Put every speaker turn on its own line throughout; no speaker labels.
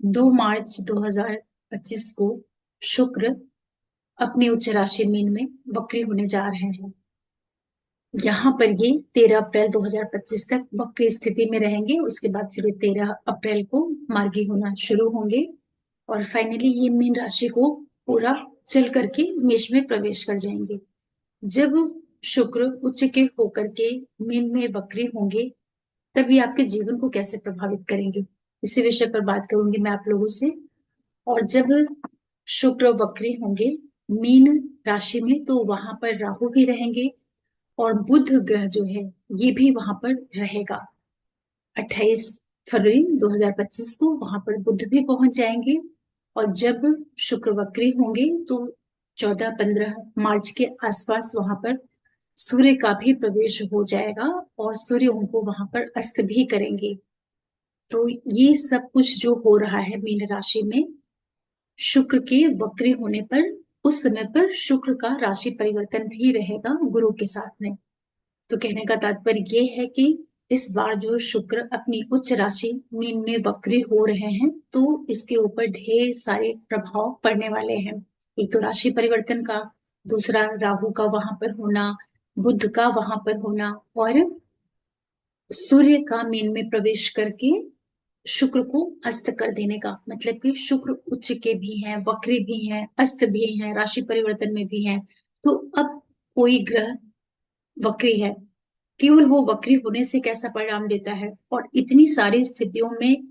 2 मार्च 2025 को शुक्र अपनी उच्च राशि मीन में वक्री होने जा रहे हैं। यहाँ पर ये 13 अप्रैल 2025 तक वक्री स्थिति में रहेंगे। उसके बाद फिर 13 अप्रैल को मार्गी होना शुरू होंगे और फाइनली ये मीन राशि को पूरा चल करके मेष में प्रवेश कर जाएंगे। जब शुक्र उच्च के होकर के मीन में वक्री होंगे तब ये आपके जीवन को कैसे प्रभावित करेंगे, इसी विषय पर बात करूंगी मैं आप लोगों से। और जब शुक्र वक्री होंगे मीन राशि में तो वहां पर राहु भी रहेंगे और बुध ग्रह जो है ये भी वहां पर रहेगा। 28 फरवरी 2025 को वहां पर बुध भी पहुंच जाएंगे। और जब शुक्र वक्री होंगे तो 14-15 मार्च के आसपास वहां पर सूर्य का भी प्रवेश हो जाएगा और सूर्य उनको वहां पर अस्त भी करेंगे। तो ये सब कुछ जो हो रहा है मीन राशि में शुक्र के वक्री होने पर, उस समय पर शुक्र का राशि परिवर्तन भी रहेगा गुरु के साथ में। तो कहने का तात्पर्य ये है कि इस बार जो शुक्र अपनी उच्च राशि मीन में वक्री हो रहे हैं तो इसके ऊपर ढेर सारे प्रभाव पड़ने वाले हैं। एक तो राशि परिवर्तन का, दूसरा राहु का वहां पर होना, बुध का वहां पर होना और सूर्य का मीन में प्रवेश करके शुक्र को अस्त कर देने का। मतलब कि शुक्र उच्च के भी हैं, वक्री भी हैं, अस्त भी हैं, राशि परिवर्तन में भी हैं। तो अब कोई ग्रह वक्री है, केवल वो वक्री होने से कैसा परिणाम देता है और इतनी सारी स्थितियों में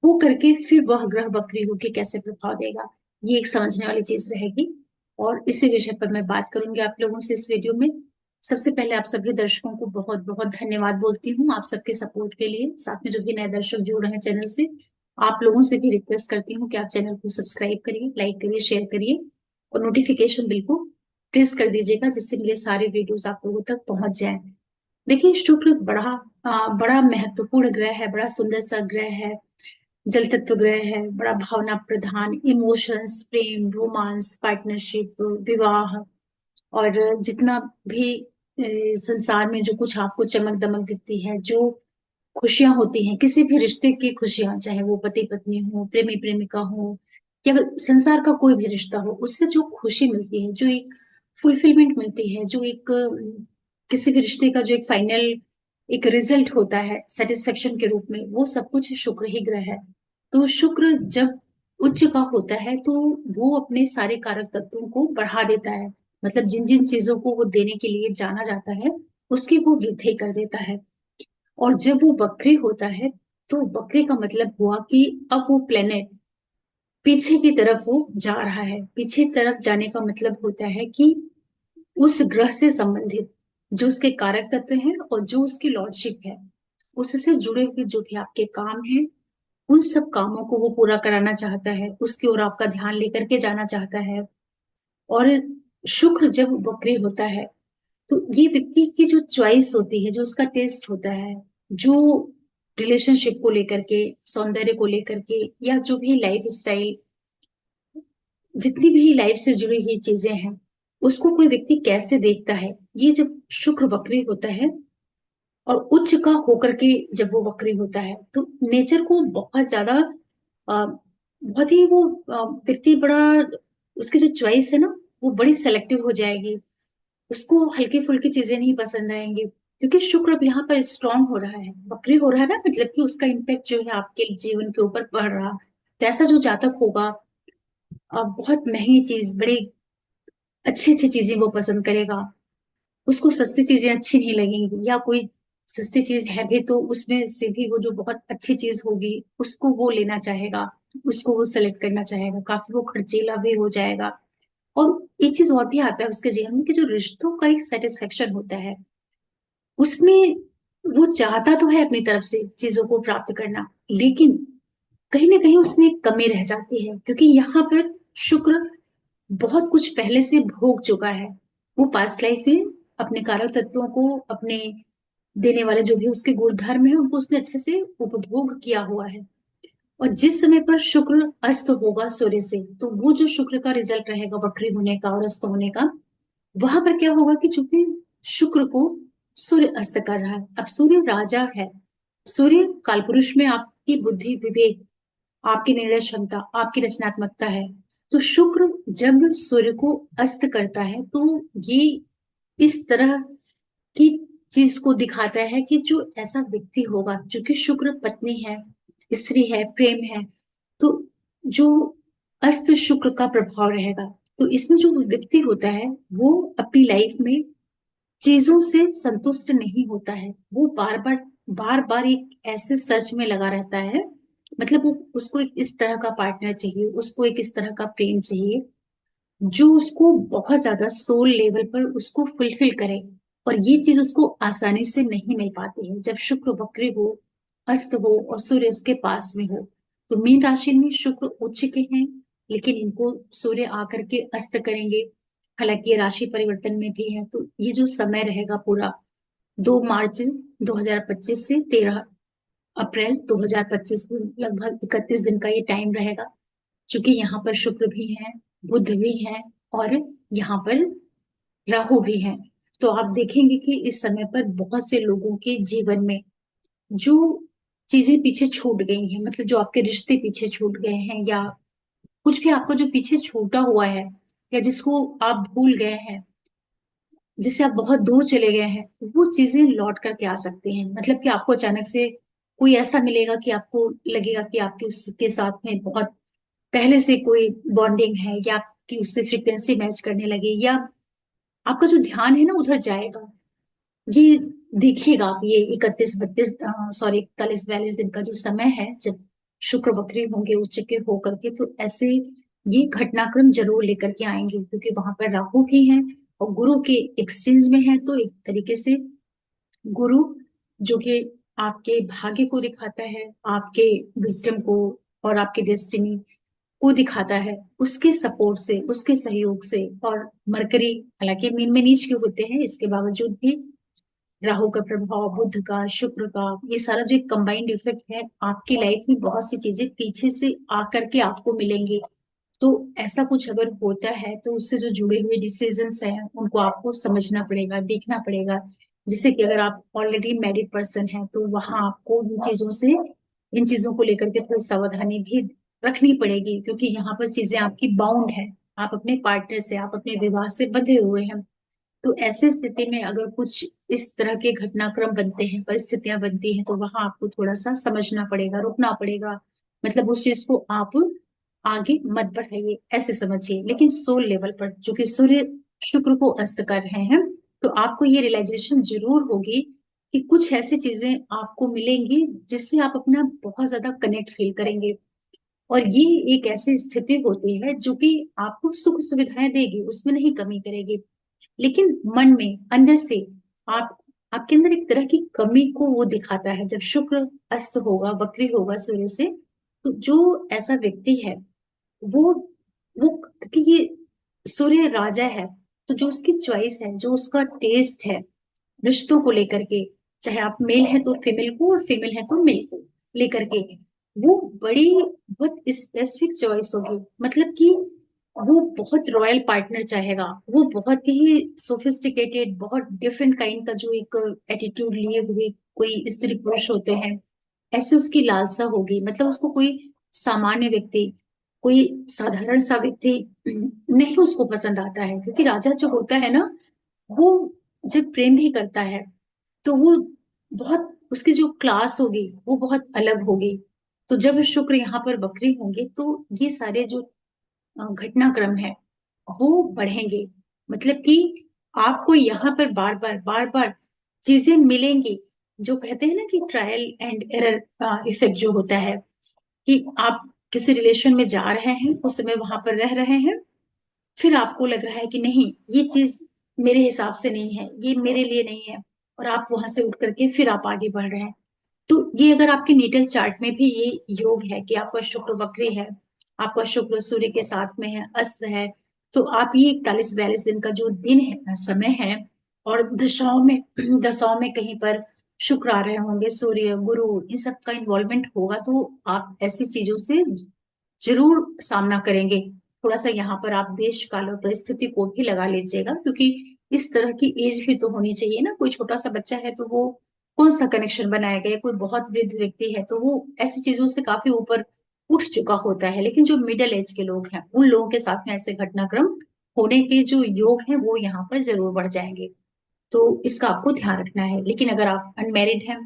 हो करके फिर वह ग्रह वक्री होकर कैसे प्रभाव देगा, ये एक समझने वाली चीज रहेगी। और इसी विषय पर मैं बात करूंगी आप लोगों से इस वीडियो में। सबसे पहले आप सभी दर्शकों को बहुत बहुत धन्यवाद बोलती हूँ आप सबके सपोर्ट के लिए। साथ में जो भी नए दर्शक जुड़ रहे हैं चैनल से, आप लोगों से भी रिक्वेस्ट करती हूँ कि आप चैनल को सब्सक्राइब करिए, लाइक करिए, शेयर करिए और नोटिफिकेशन बिल को प्रेस कर दीजिएगा जिससे मेरे सारे वीडियोस आप लोगों तक पहुंच जाए। देखिए शुक्र बड़ा महत्वपूर्ण ग्रह है, बड़ा सुंदर सा ग्रह है, जल तत्व ग्रह है, बड़ा भावना प्रधान, इमोशंस, प्रेम, रोमांस, पार्टनरशिप, विवाह और जितना भी संसार में जो कुछ आपको चमक दमक दिखती है, जो खुशियां होती हैं, किसी भी रिश्ते की खुशियां, चाहे वो पति पत्नी हो, प्रेमी प्रेमिका हो या संसार का कोई भी रिश्ता हो, उससे जो खुशी मिलती है, जो एक फुलफिलमेंट मिलती है, जो एक किसी भी रिश्ते का जो एक फाइनल एक रिजल्ट होता है सेटिस्फेक्शन के रूप में, वो सब कुछ शुक्र ही ग्रह है। तो शुक्र जब उच्च का होता है तो वो अपने सारे कारक तत्वों को बढ़ा देता है। मतलब जिन जिन चीजों को वो देने के लिए जाना जाता है उसकी वो वृद्धि कर देता है। और जब वो वक्री होता है तो वक्री का मतलब हुआ कि अब वो प्लेनेट पीछे की तरफ वो जा रहा है। पीछे तरफ जाने का मतलब होता है कि उस ग्रह से संबंधित जो उसके कारक तत्व हैं और जो उसकी लॉर्डशिप है, उससे जुड़े हुए जो भी आपके काम हैं, उन सब कामों को वो पूरा कराना चाहता है, उसकी ओर आपका ध्यान लेकर के जाना चाहता है। और शुक्र जब वक्री होता है तो ये व्यक्ति की जो चॉइस होती है, जो उसका टेस्ट होता है, जो रिलेशनशिप को लेकर के, सौंदर्य को लेकर के या जो भी लाइफ स्टाइल, जितनी भी लाइफ से जुड़ी हुई चीजें हैं, उसको कोई व्यक्ति कैसे देखता है, ये जब शुक्र वक्री होता है और उच्च का होकर के जब वो वक्री होता है तो नेचर को बहुत ज्यादा बहुत ही वो व्यक्ति बड़ा, उसकी जो चॉइस है ना वो बड़ी सेलेक्टिव हो जाएगी। उसको हल्की फुल्की चीजें नहीं पसंद आएंगी क्योंकि शुक्र अब यहाँ पर स्ट्रांग हो रहा है, वक्री हो रहा है ना, मतलब कि उसका इम्पैक्ट जो है आपके जीवन के ऊपर पड़ रहा। तो ऐसा जो जातक होगा बहुत महंगी चीज, बड़ी अच्छी अच्छी चीजें वो पसंद करेगा। उसको सस्ती चीजें अच्छी नहीं लगेंगी, या कोई सस्ती चीज है भी तो उसमें से भी वो जो बहुत अच्छी चीज होगी उसको वो लेना चाहेगा, उसको वो सेलेक्ट करना चाहेगा, काफी वो खर्चीला भी हो जाएगा। और एक चीज और भी आता है उसके जीवन में कि जो रिश्तों का एक सेटिस्फेक्शन होता है उसमें वो चाहता तो है अपनी तरफ से चीजों को प्राप्त करना, लेकिन कहीं ना कहीं उसमें एक कमी रह जाती है क्योंकि यहाँ पर शुक्र बहुत कुछ पहले से भोग चुका है। वो पास्ट लाइफ में अपने कारक तत्वों को, अपने देने वाले जो भी उसके गुण धर्म है उनको उसने अच्छे से उपभोग किया हुआ है। और जिस समय पर शुक्र अस्त होगा सूर्य से तो वो जो शुक्र का रिजल्ट रहेगा वक्री होने का और अस्त होने का, वहां पर क्या होगा कि चूंकि शुक्र को सूर्य अस्त कर रहा है, अब सूर्य राजा है, सूर्य कालपुरुष में आपकी बुद्धि, विवेक, आपकी निर्णय क्षमता, आपकी रचनात्मकता है। तो शुक्र जब सूर्य को अस्त करता है तो ये इस तरह की चीज को दिखाता है कि जो ऐसा व्यक्ति होगा, जो कि शुक्र पत्नी है, स्त्री है, प्रेम है, तो जो अस्त शुक्र का प्रभाव रहेगा। तो इसमें जो व्यक्ति होता है वो अपनी लाइफ में चीजों से संतुष्ट नहीं होता है। वो बार बार एक ऐसे सर्च में लगा रहता है। मतलब वो उसको एक इस तरह का पार्टनर चाहिए, उसको एक इस तरह का प्रेम चाहिए जो उसको बहुत ज्यादा सोल लेवल पर उसको फुलफिल करे। और ये चीज उसको आसानी से नहीं मिल पाती है जब शुक्र वक्री हो, अस्त हो और सूर्य उसके पास में हो। तो मीन राशि में शुक्र उच्च के हैं, लेकिन इनको सूर्य आकर के अस्त करेंगे। हालांकि ये राशि परिवर्तन में भी है, तो ये जो समय रहेगा पूरा 2 मार्च 2025 से 13 अप्रैल 2025, लगभग 31 दिन का ये टाइम रहेगा। क्योंकि यहाँ पर शुक्र भी है, बुध भी है और यहाँ पर राहु भी है। तो आप देखेंगे कि इस समय पर बहुत से लोगों के जीवन में जो चीजें पीछे छूट गई हैं, मतलब जो आपके रिश्ते पीछे छूट गए हैं, या कुछ भी आपका जो पीछे छूटा हुआ है, या जिसको आप भूल गए हैं, जिससे आप बहुत दूर चले गए हैं, वो चीजें लौट करके आ सकती हैं। मतलब कि आपको अचानक से कोई ऐसा मिलेगा कि आपको लगेगा कि आपके उसके साथ में बहुत पहले से कोई बॉन्डिंग है, या आपकी उससे फ्रीक्वेंसी मैच करने लगे, या आपका जो ध्यान है ना उधर जाएगा। ये देखिएगा आप, ये 41 42 का जो समय है जब शुक्र वक्री होंगे उच्च के होकर के, तो ऐसे ये घटनाक्रम जरूर लेकर के आएंगे। क्योंकि वहां पर राहु भी है और गुरु के एक्सचेंज में है, तो एक तरीके से गुरु जो कि आपके भाग्य को दिखाता है, आपके विजडम को और आपके डेस्टिनी को दिखाता है, उसके सपोर्ट से, उसके सहयोग से। और मरकरी हालांकि मीन में नीच के होते हैं, इसके बावजूद भी राहु का प्रभाव, बुध का, शुक्र का, ये सारा जो एक कंबाइंड इफेक्ट है, आपकी लाइफ में बहुत सी चीजें पीछे से आकर के आपको मिलेंगी। तो ऐसा कुछ अगर होता है तो उससे जो जुड़े हुए डिसीजंस हैं उनको आपको समझना पड़ेगा, देखना पड़ेगा। जिससे कि अगर आप ऑलरेडी मैरिड पर्सन हैं तो वहां आपको इन चीजों को लेकर के थोड़ी सावधानी भी रखनी पड़ेगी, क्योंकि यहाँ पर चीजें आपकी बाउंड है। आप अपने पार्टनर से, आप अपने विवाह से बंधे हुए हैं। तो ऐसी स्थिति में अगर कुछ इस तरह के घटनाक्रम बनते हैं, परिस्थितियां बनती हैं, तो वहां आपको थोड़ा सा समझना पड़ेगा, रुकना पड़ेगा। मतलब उस चीज को आप आगे मत बढ़ाइए, ऐसे समझिए। लेकिन सोल लेवल पर जो कि सूर्य शुक्र को अस्त कर रहे हैं, तो आपको ये रियलाइजेशन जरूर होगी कि कुछ ऐसी चीजें आपको मिलेंगी जिससे आप अपना बहुत ज्यादा कनेक्ट फील करेंगे। और ये एक ऐसी स्थिति होती है जो कि आपको सुख सुविधाएं देगी, उसमें नहीं कमी करेगी। लेकिन मन में अंदर से आप आपके अंदर एक तरह की कमी को वो दिखाता है। जब शुक्र अस्त होगा, वक्री होगा सूर्य से, तो जो ऐसा व्यक्ति है वो वो क्योंकि ये सूर्य राजा है, तो जो उसकी चॉइस है, जो उसका टेस्ट है रिश्तों को लेकर के, चाहे आप मेल है तो फीमेल को, और फीमेल है तो मेल को लेकर के, वो बड़ी बहुत स्पेसिफिक चॉइस होगी। मतलब कि वो बहुत रॉयल पार्टनर चाहेगा, वो बहुत ही सोफिस्टिकेटेड, बहुत डिफरेंट काइंड का जो एक एटीट्यूड लिए हुए कोई स्त्री पुरुष होते हैं, ऐसे उसकी लालसा होगी। मतलब उसको कोई सामान्य व्यक्ति, कोई साधारण सा व्यक्ति नहीं उसको पसंद आता है। क्योंकि राजा जो होता है ना, वो जब प्रेम भी करता है तो वो बहुत, उसकी जो क्लास होगी वो बहुत अलग होगी। तो जब शुक्र यहाँ पर वक्री होंगे तो ये सारे जो घटनाक्रम है वो बढ़ेंगे। मतलब कि आपको यहाँ पर बार बार चीजें मिलेंगी। जो कहते हैं ना कि ट्रायल एंड एरर इफेक्ट जो होता है, कि आप किसी रिलेशन में जा रहे हैं, उस समय वहां पर रह रहे हैं, फिर आपको लग रहा है कि नहीं, ये चीज मेरे हिसाब से नहीं है, ये मेरे लिए नहीं है, और आप वहां से उठ करके फिर आप आगे बढ़ रहे हैं। तो ये अगर आपके नेटल चार्ट में भी ये योग है कि आपका शुक्र वक्री है, आपका शुक्र सूर्य के साथ में है, अस्त है, तो आप ये 41 42 दिन का जो दिन है, समय है, और दशाओं में कहीं पर शुक्र आ रहे होंगे, सूर्य, गुरु, इन सब का इन्वॉल्वमेंट होगा, तो आप ऐसी चीजों से जरूर सामना करेंगे। थोड़ा सा यहाँ पर आप देश काल और परिस्थिति को भी लगा लीजिएगा, क्योंकि इस तरह की एज भी तो होनी चाहिए ना। कोई छोटा सा बच्चा है तो वो कौन सा कनेक्शन बनाएगा, या कोई बहुत वृद्ध व्यक्ति है तो वो ऐसी चीजों से काफी ऊपर उठ चुका होता है, लेकिन जो मिडिल एज के लोग हैं उन लोगों के साथ में ऐसे घटनाक्रम होने के जो योग हैं वो यहाँ पर जरूर बढ़ जाएंगे। तो इसका आपको ध्यान रखना है। लेकिन अगर आप अनमेरिड हैं,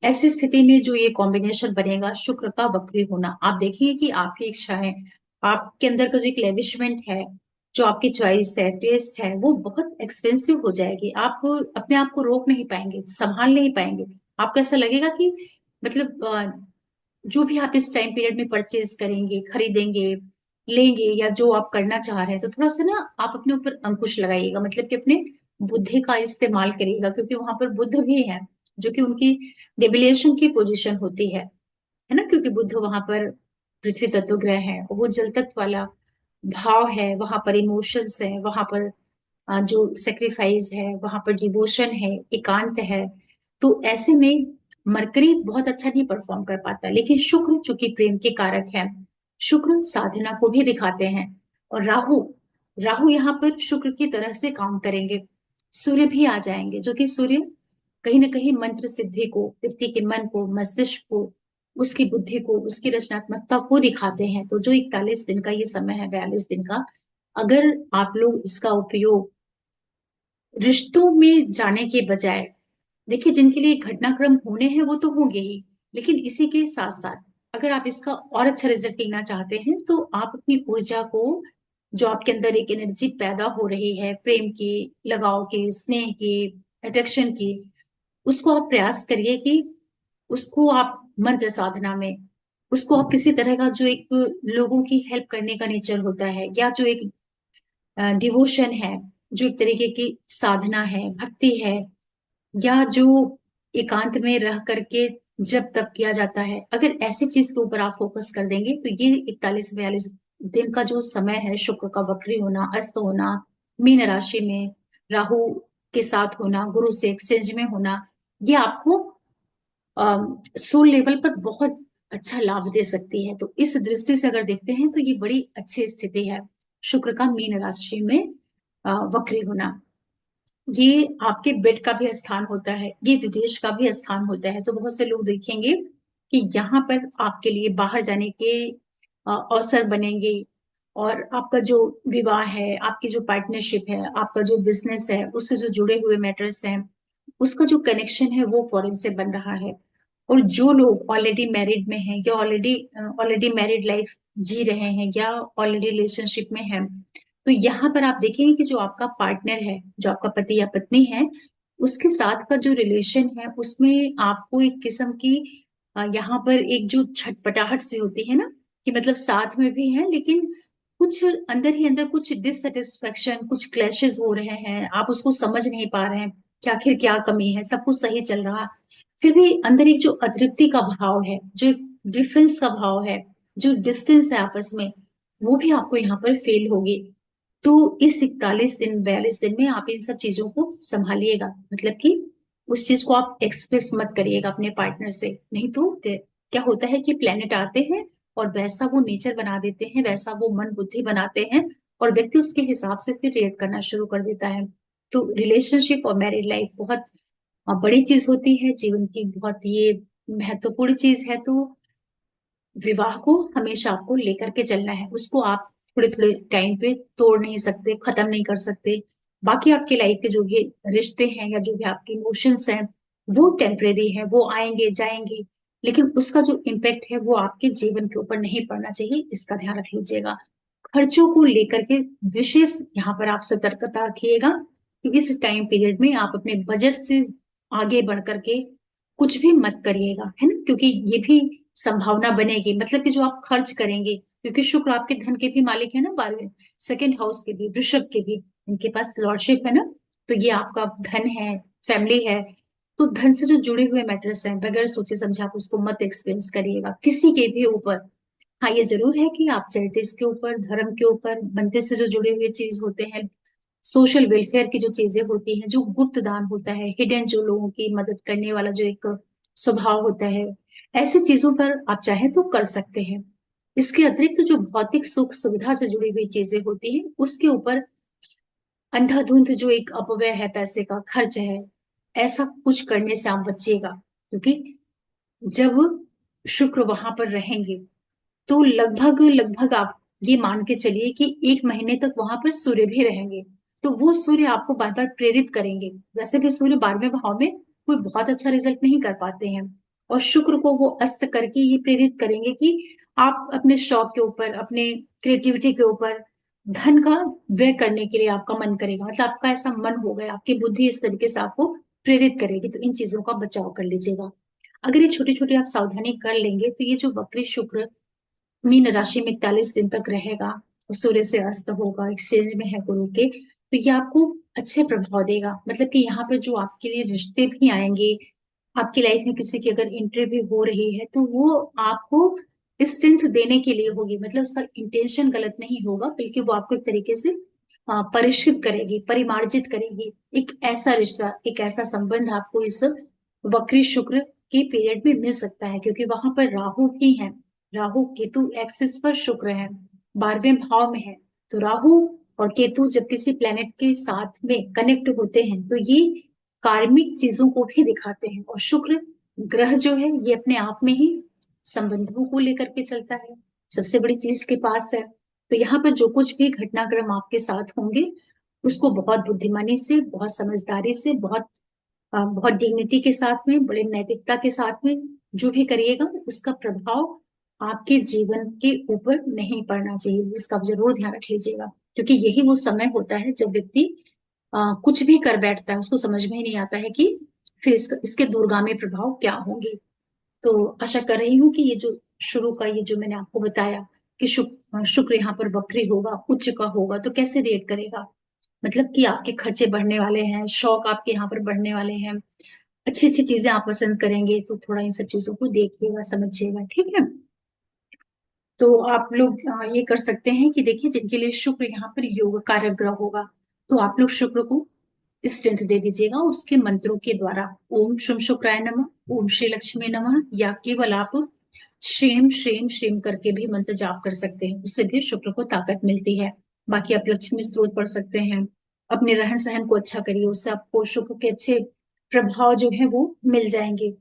ऐसी स्थिति में जो ये कॉम्बिनेशन बनेगा शुक्र का वक्री होना, आप देखिए कि आपकी इच्छाएं, आपके अंदर का जो एक लेविशमेंट है, जो आपकी चॉइस है, टेस्ट है, वो बहुत एक्सपेंसिव हो जाएगी। आप अपने आप को रोक नहीं पाएंगे, संभाल नहीं पाएंगे। आपको ऐसा लगेगा कि मतलब जो भी आप इस टाइम पीरियड में परचेज करेंगे, खरीदेंगे, लेंगे, या जो आप करना चाह रहे हैं, तो थोड़ा सा ना आप अपने ऊपर अंकुश लगाइएगा, मतलब कि अपने बुद्धि का इस्तेमाल करिएगा, क्योंकि वहां पर बुद्ध भी है, जो कि उनकी डेविलेशन की पोजीशन होती है ना, क्योंकि बुद्ध वहां पर पृथ्वी तत्व ग्रह है, और वो जल तत्व वाला भाव है, वहां पर इमोशंस है, वहां पर जो सेक्रीफाइस है, वहां पर डिवोशन है, एकांत है। तो ऐसे में मरकरी बहुत अच्छा नहीं परफॉर्म कर पाता, लेकिन शुक्र चूंकि प्रेम के कारक है, शुक्र साधना को भी दिखाते हैं। और राहु, राहु यहाँ पर शुक्र की तरह से काम करेंगे। सूर्य भी आ जाएंगे, जो कि सूर्य कहीं ना कहीं मंत्र सिद्धि को, व्यक्ति के मन को, मस्तिष्क को, उसकी बुद्धि को, उसकी रचनात्मकता को दिखाते हैं। तो जो 41 दिन का ये समय है, 42 दिन का, अगर आप लोग इसका उपयोग रिश्तों में जाने के बजाय, देखिए जिनके लिए घटनाक्रम होने हैं वो तो होंगे ही, लेकिन इसी के साथ साथ अगर आप इसका और अच्छा रिजल्ट लेना चाहते हैं, तो आप अपनी ऊर्जा को, जो आपके अंदर एक एनर्जी पैदा हो रही है प्रेम की, लगाव की, स्नेह की, अट्रैक्शन की, उसको आप प्रयास करिए कि उसको आप मंत्र साधना में, उसको आप किसी तरह का जो एक लोगों की हेल्प करने का नेचर होता है, या जो एक डिवोशन है, जो एक तरीके की साधना है, भक्ति है, या जो एकांत में रह करके जब तब किया जाता है, अगर ऐसी चीज के ऊपर आप फोकस कर देंगे, तो ये 41-42 दिन का जो समय है, शुक्र का वक्री होना, अस्त होना, मीन राशि में राहु के साथ होना, गुरु से एक्सचेंज में होना, ये आपको सोल लेवल पर बहुत अच्छा लाभ दे सकती है। तो इस दृष्टि से अगर देखते हैं तो ये बड़ी अच्छी स्थिति है, शुक्र का मीन राशि में वक्री होना। ये आपके बेड का भी स्थान होता है, ये विदेश का भी स्थान होता है। तो बहुत से लोग देखेंगे कि यहाँ पर आपके लिए बाहर जाने के अवसर बनेंगे, और आपका जो विवाह है, आपकी जो पार्टनरशिप है, आपका जो बिजनेस है, उससे जो जुड़े हुए मैटर्स हैं, उसका जो कनेक्शन है वो फॉरेन से बन रहा है। और जो लोग ऑलरेडी मैरिड में हैं, या ऑलरेडी मैरिड लाइफ जी रहे हैं, या ऑलरेडी रिलेशनशिप में हैं, तो यहाँ पर आप देखेंगे कि जो आपका पार्टनर है, जो आपका पति या पत्नी है, उसके साथ का जो रिलेशन है, उसमें आपको एक किस्म की यहाँ पर एक जो छटपटाहट सी होती है ना, कि मतलब साथ में भी है, लेकिन कुछ अंदर ही अंदर कुछ डिससेटिस्फेक्शन, कुछ क्लैशेस हो रहे हैं, आप उसको समझ नहीं पा रहे हैं कि आखिर क्या कमी है, सब कुछ सही चल रहा, फिर भी अंदर एक जो अतृप्ति का भाव है, जो एक डिफरेंस का भाव है, जो डिस्टेंस है आपस में, वो भी आपको यहाँ पर फील होगी। तो इस 41 दिन 42 दिन में आप इन सब चीजों को संभालिएगा, मतलब कि उस चीज को आप एक्सप्रेस मत करिएगा अपने पार्टनर से, नहीं तो क्या होता है कि प्लेनेट आते हैं और वैसा वो नेचर बना देते हैं, वैसा वो मन बुद्धि बनाते हैं, और व्यक्ति उसके हिसाब से फिर रिएक्ट करना शुरू कर देता है। तो रिलेशनशिप और मैरिड लाइफ बहुत बड़ी चीज होती है जीवन की, बहुत ये महत्वपूर्ण चीज है। तो विवाह को हमेशा आपको लेकर के चलना है, उसको आप थोड़े थोड़े टाइम पे तोड़ नहीं सकते, खत्म नहीं कर सकते। बाकी आपके लाइफ के जो भी रिश्ते हैं, या जो भी आपके इमोशंस हैं, वो टेम्परेरी है, वो आएंगे जाएंगे, लेकिन उसका जो इम्पेक्ट है वो आपके जीवन के ऊपर नहीं पड़ना चाहिए, इसका ध्यान रख लीजिएगा। खर्चों को लेकर के विशेष यहाँ पर आप सतर्कता रखिएगा, कि इस टाइम पीरियड में आप अपने बजट से आगे बढ़ करके कुछ भी मत करिएगा, है ना, क्योंकि ये भी संभावना बनेगी, मतलब कि जो आप खर्च करेंगे, क्योंकि शुक्र आपके धन के भी मालिक है ना, 12वें, सेकेंड हाउस के भी, वृषभ के भी, इनके पास लॉर्डशिप है ना, तो ये आपका धन है, फैमिली है। तो धन से जो जुड़े हुए मैटर्स हैं, बगैर सोचे समझे आप उसको मत एक्सपेंस करिएगा किसी के भी ऊपर। हाँ, ये जरूर है कि आप चैरिटीज के ऊपर, धर्म के ऊपर, मंदिर से जो जुड़े हुए चीज होते हैं, सोशल वेलफेयर की जो चीजें होती हैं, जो गुप्त दान होता है, हिडन, जो लोगों की मदद करने वाला जो एक स्वभाव होता है, ऐसी चीजों पर आप चाहे तो कर सकते हैं। इसके अतिरिक्त जो भौतिक सुख सुविधा से जुड़ी हुई चीजें होती हैं, उसके ऊपर अंधाधुंध जो एक अपव्यय है, पैसे का खर्च है, ऐसा कुछ करने से आप बचिएगा, क्योंकि जब शुक्र वहां पर रहेंगे, तो लगभग लगभग आप ये मान के चलिए कि 1 महीने तक वहां पर सूर्य भी रहेंगे। तो वो सूर्य आपको बार बार प्रेरित करेंगे। वैसे भी सूर्य 12वें भाव में कोई बहुत अच्छा रिजल्ट नहीं कर पाते हैं, और शुक्र को वो अस्त करके ये प्रेरित करेंगे कि आप अपने शौक के ऊपर, अपने क्रिएटिविटी के ऊपर धन का व्यय करने के लिए आपका मन करेगा। मतलब आपका ऐसा मन हो गया, आपकी बुद्धि इस तरीके से आपको प्रेरित करेगी। तो इन चीजों का बचाव कर लीजिएगा। अगर ये छोटी छोटी आप सावधानी कर लेंगे तो ये जो वक्री शुक्र मीन राशि में 41 दिन तक रहेगा और सूर्य से अस्त होगा, एक्सचेंज में है गुरु के, तो ये आपको अच्छे प्रभाव देगा। मतलब कि यहाँ पर जो आपके लिए रिश्ते भी आएंगे, आपकी लाइफ में किसी की अगर इंटरव्यू हो रही है तो वो आपको स्ट्रेंथ देने के लिए होगी। मतलब उसका इंटेंशन गलत नहीं होगा, बल्कि वो आपको एक तरीके से परिष्कृत करेगी, परिमार्जित करेगी। एक ऐसा रिश्ता, एक ऐसा संबंध आपको इस वक्री शुक्र के पीरियड में मिल सकता है, क्योंकि वहां पर राहु भी है। राहु केतु एक्सिस पर शुक्र है, 12वें भाव में है। तो राहु और केतु जब किसी प्लेनेट के साथ में कनेक्ट होते हैं तो ये कार्मिक चीजों को भी दिखाते हैं। और शुक्र ग्रह जो है ये अपने आप में ही संबंधों को लेकर के चलता है, सबसे बड़ी चीज के पास है। तो यहाँ पर जो कुछ भी घटनाक्रम आपके साथ होंगे, उसको बहुत बुद्धिमानी से, बहुत समझदारी से, बहुत डिग्निटी के साथ में, बड़े नैतिकता के साथ में जो भी करिएगा, उसका प्रभाव आपके जीवन के ऊपर नहीं पड़ना चाहिए। इसका आप जरूर ध्यान रख लीजिएगा, क्योंकि यही वो समय होता है जब व्यक्ति कुछ भी कर बैठता है, उसको समझ में ही नहीं आता है कि फिर इसके दूरगामी प्रभाव क्या होंगे। तो आशा कर रही हूँ कि ये जो शुरू का ये जो मैंने आपको बताया कि शुक्र यहाँ पर वक्री होगा, उच्च का होगा, तो कैसे रिएक्ट करेगा। मतलब कि आपके खर्चे बढ़ने वाले हैं, शौक आपके यहाँ पर बढ़ने वाले हैं, अच्छी अच्छी चीजें आप पसंद करेंगे, तो थोड़ा इन सब चीजों को देखिएगा, समझिएगा, ठीक है। तो आप लोग ये कर सकते हैं कि देखिए, जिनके लिए शुक्र यहाँ पर योग कारक ग्रह होगा, तो आप लोग शुक्र को स्ट्रेंथ दे दीजिएगा उसके मंत्रों के द्वारा। ओम शुम शुक्राय नमः, ओम श्री लक्ष्मी नमः, या केवल आप श्रीम श्रीम श्रीम करके भी मंत्र जाप कर सकते हैं, उससे भी शुक्र को ताकत मिलती है। बाकी आप लक्ष्मी स्तोत्र पढ़ सकते हैं। अपने रहन सहन को अच्छा करिए, उससे आपको शुक्र के अच्छे प्रभाव जो है वो मिल जाएंगे।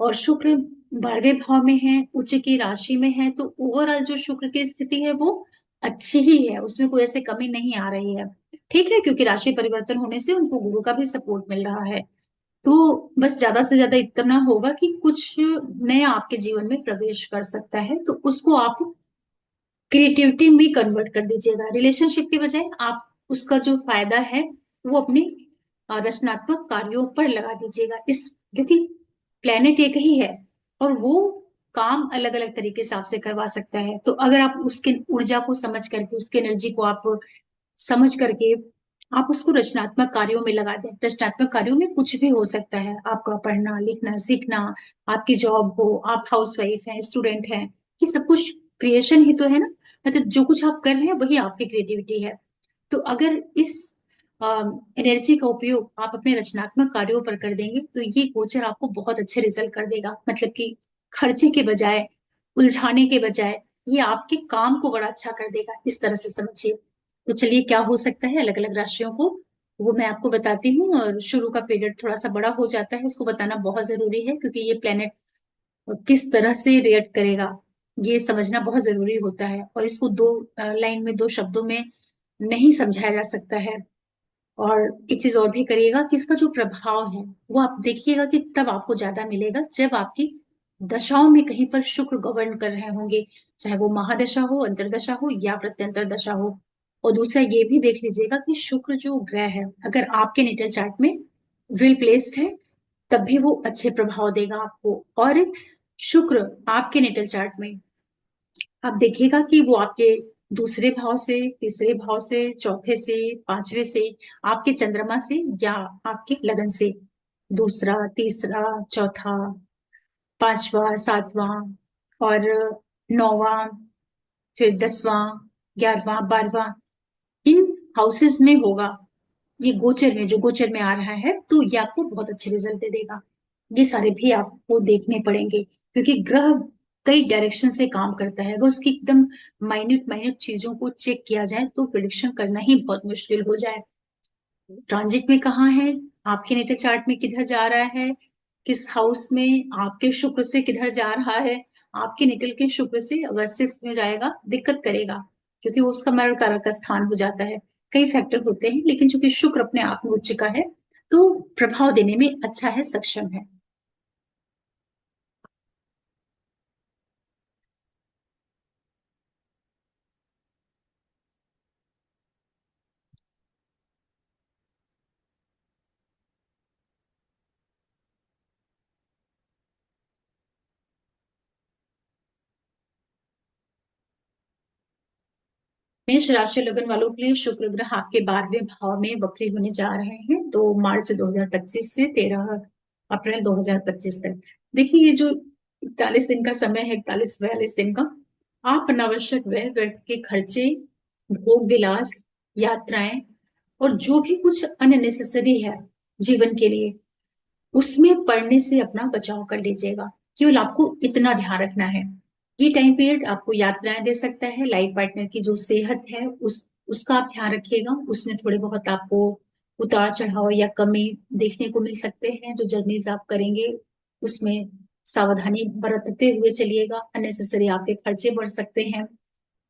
और शुक्र 12वें भाव में है, उच्च की राशि में है, तो ओवरऑल जो शुक्र की स्थिति है वो अच्छी ही है, उसमें कोई ऐसे कमी नहीं आ रही है। ठीक है, क्योंकि राशि परिवर्तन होने से उनको गुरु का भी सपोर्ट मिल रहा है। तो बस ज्यादा से ज्यादा इतना होगा कि कुछ नया आपके जीवन में प्रवेश कर सकता है, तो उसको आप क्रिएटिविटी में कन्वर्ट कर दीजिएगा। रिलेशनशिप के बजाय आप उसका जो फायदा है वो अपने रचनात्मक कार्यों पर लगा दीजिएगा। इस क्योंकि प्लेनेट एक ही है और वो काम अलग अलग तरीके से आपसे करवा सकता है। तो अगर आप उसके ऊर्जा को समझ करके, उसके एनर्जी को आप समझ करके आप उसको रचनात्मक कार्यों में लगा दें। रचनात्मक कार्यों में कुछ भी हो सकता है, आपका पढ़ना लिखना सीखना, आपकी जॉब हो, आप हाउस वाइफ हैं, स्टूडेंट हैं, ये सब कुछ क्रिएशन ही तो है ना। मतलब जो कुछ आप कर रहे हैं वही आपकी क्रिएटिविटी है। तो अगर इस एनर्जी का उपयोग आप अपने रचनात्मक कार्यों पर कर देंगे तो ये गोचर आपको बहुत अच्छे रिजल्ट कर देगा। मतलब कि खर्चे के बजाय, उलझाने के बजाय, ये आपके काम को बड़ा अच्छा कर देगा, इस तरह से समझिए। तो चलिए, क्या हो सकता है अलग अलग राशियों को, वो मैं आपको बताती हूँ। और शुरू का पीरियड थोड़ा सा बड़ा हो जाता है, उसको बताना बहुत जरूरी है, क्योंकि ये प्लेनेट किस तरह से रिएक्ट करेगा ये समझना बहुत जरूरी होता है। और इसको दो लाइन में, दो शब्दों में नहीं समझाया जा सकता है। और एक चीज और भी करिएगा कि इसका जो प्रभाव है वो आप देखिएगा कि तब आपको ज्यादा मिलेगा जब आपकी दशाओं में कहीं पर शुक्र गवर्न कर रहे होंगे, चाहे वो महादशा हो, अंतरदशा हो या प्रत्यंतर दशा हो। और दूसरा ये भी देख लीजिएगा कि शुक्र जो ग्रह है, अगर आपके नेटल चार्ट में वेल प्लेस्ड है तब भी वो अच्छे प्रभाव देगा आपको। और शुक्र आपके नेटल चार्ट में आप देखिएगा कि वो आपके दूसरे भाव से, तीसरे भाव से, चौथे से, पांचवे से, आपके चंद्रमा से या आपके लगन से, दूसरा, तीसरा, चौथा, पांचवा, सातवां और नौवां, फिर 10वां, 11वां, 12वां, इन हाउसेस में होगा। ये गोचर में, जो गोचर में आ रहा है, तो ये आपको बहुत अच्छे रिजल्ट दे देगा। ये सारे भी आपको देखने पड़ेंगे, क्योंकि ग्रह कई डायरेक्शन से काम करता है। अगर उसकी एकदम माइन्यूट माइन्यूट चीजों को चेक किया जाए तो प्रिडिक्शन करना ही बहुत मुश्किल हो जाए। ट्रांजिट में कहाँ है, आपके नेटल चार्ट में किधर जा रहा है, किस हाउस में, आपके शुक्र से किधर जा रहा है, आपके निकल के शुक्र से अगर 6th में जाएगा दिक्कत करेगा, क्योंकि वो उसका मरण कारक का स्थान हो जाता है। कई फैक्टर होते हैं, लेकिन चूंकि शुक्र अपने आप में उच्च का है तो प्रभाव देने में अच्छा है, सक्षम है। मेष राशि लगन वालों के लिए शुक्र ग्रह आपके 12वें भाव में वक्री होने जा रहे हैं 2 मार्च 2025 से 13 अप्रैल 2025 तक। देखिए, ये जो 41 दिन का समय है, 41-42 दिन का, आप अनावश्यक व्यय, व्यर्थ के खर्चे, भोग विलास, यात्राएं और जो भी कुछ अननेसेसरी है जीवन के लिए, उसमें पड़ने से अपना बचाव कर लीजिएगा। केवल आपको इतना ध्यान रखना है। ये टाइम पीरियड आपको यात्राएं दे सकता है। लाइफ पार्टनर की जो सेहत है उसका आप ध्यान रखिएगा। उसमें थोड़े बहुत आपको उतार चढ़ाव या कमी देखने को मिल सकते हैं। जो जर्नीज आप करेंगे उसमें सावधानी बरतते हुए चलिएगा, अननेसेसरी आपके खर्चे बढ़ सकते हैं।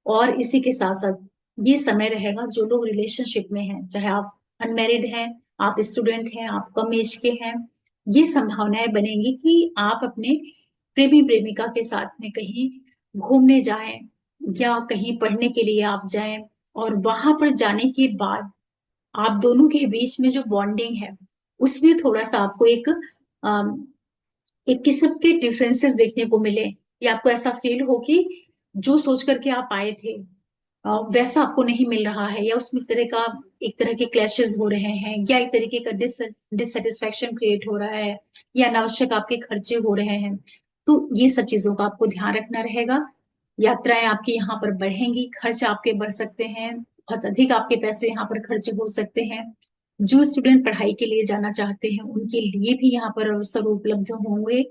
और इसी के साथ साथ ये समय रहेगा, जो लोग रिलेशनशिप में हैं, चाहे आप अनमेरिड हैं, आप स्टूडेंट हैं, आप कम एज के हैं, ये संभावनाएं बनेंगी कि आप अपने प्रेमी प्रेमिका के साथ में कहीं घूमने जाएं या कहीं पढ़ने के लिए आप जाएं। और वहां पर जाने के बाद आप दोनों के बीच में जो बॉन्डिंग है उसमें थोड़ा सा आपको एक किस्म के डिफरेंसेस देखने को मिले, या आपको ऐसा फील हो कि जो सोच करके आप आए थे वैसा आपको नहीं मिल रहा है, या उसमें एक तरह के क्लैशेस हो रहे हैं, या एक तरीके का डिससेटिस्फेक्शन क्रिएट हो रहा है, या अनावश्यक आपके खर्चे हो रहे हैं। तो ये सब चीजों का आपको ध्यान रखना रहेगा। यात्राएं आपकी यहाँ पर बढ़ेंगी, खर्च आपके बढ़ सकते हैं, बहुत अधिक आपके पैसे यहाँ पर खर्च हो सकते हैं। जो स्टूडेंट पढ़ाई के लिए जाना चाहते हैं उनके लिए भी यहाँ पर अवसर उपलब्ध होंगे।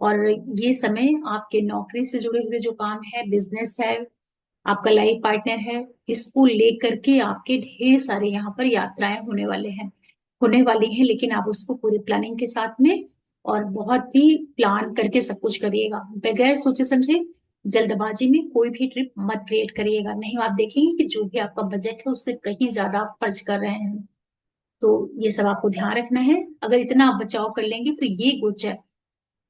और ये समय आपके नौकरी से जुड़े हुए जो काम है, बिजनेस है, आपका लाइफ पार्टनर है, इसको लेकर के आपके ढेर सारे यहाँ पर यात्राएं होने वाली हैं। लेकिन आप उसको पूरी प्लानिंग के साथ में और बहुत ही प्लान करके सब कुछ करिएगा। बगैर सोचे समझे जल्दबाजी में कोई भी ट्रिप मत क्रिएट करिएगा, नहीं आप देखेंगे कि जो भी आपका बजट है उससे कहीं ज्यादा आप खर्च कर रहे हैं। तो ये सब आपको ध्यान रखना है। अगर इतना आप बचाव कर लेंगे तो ये गोचर,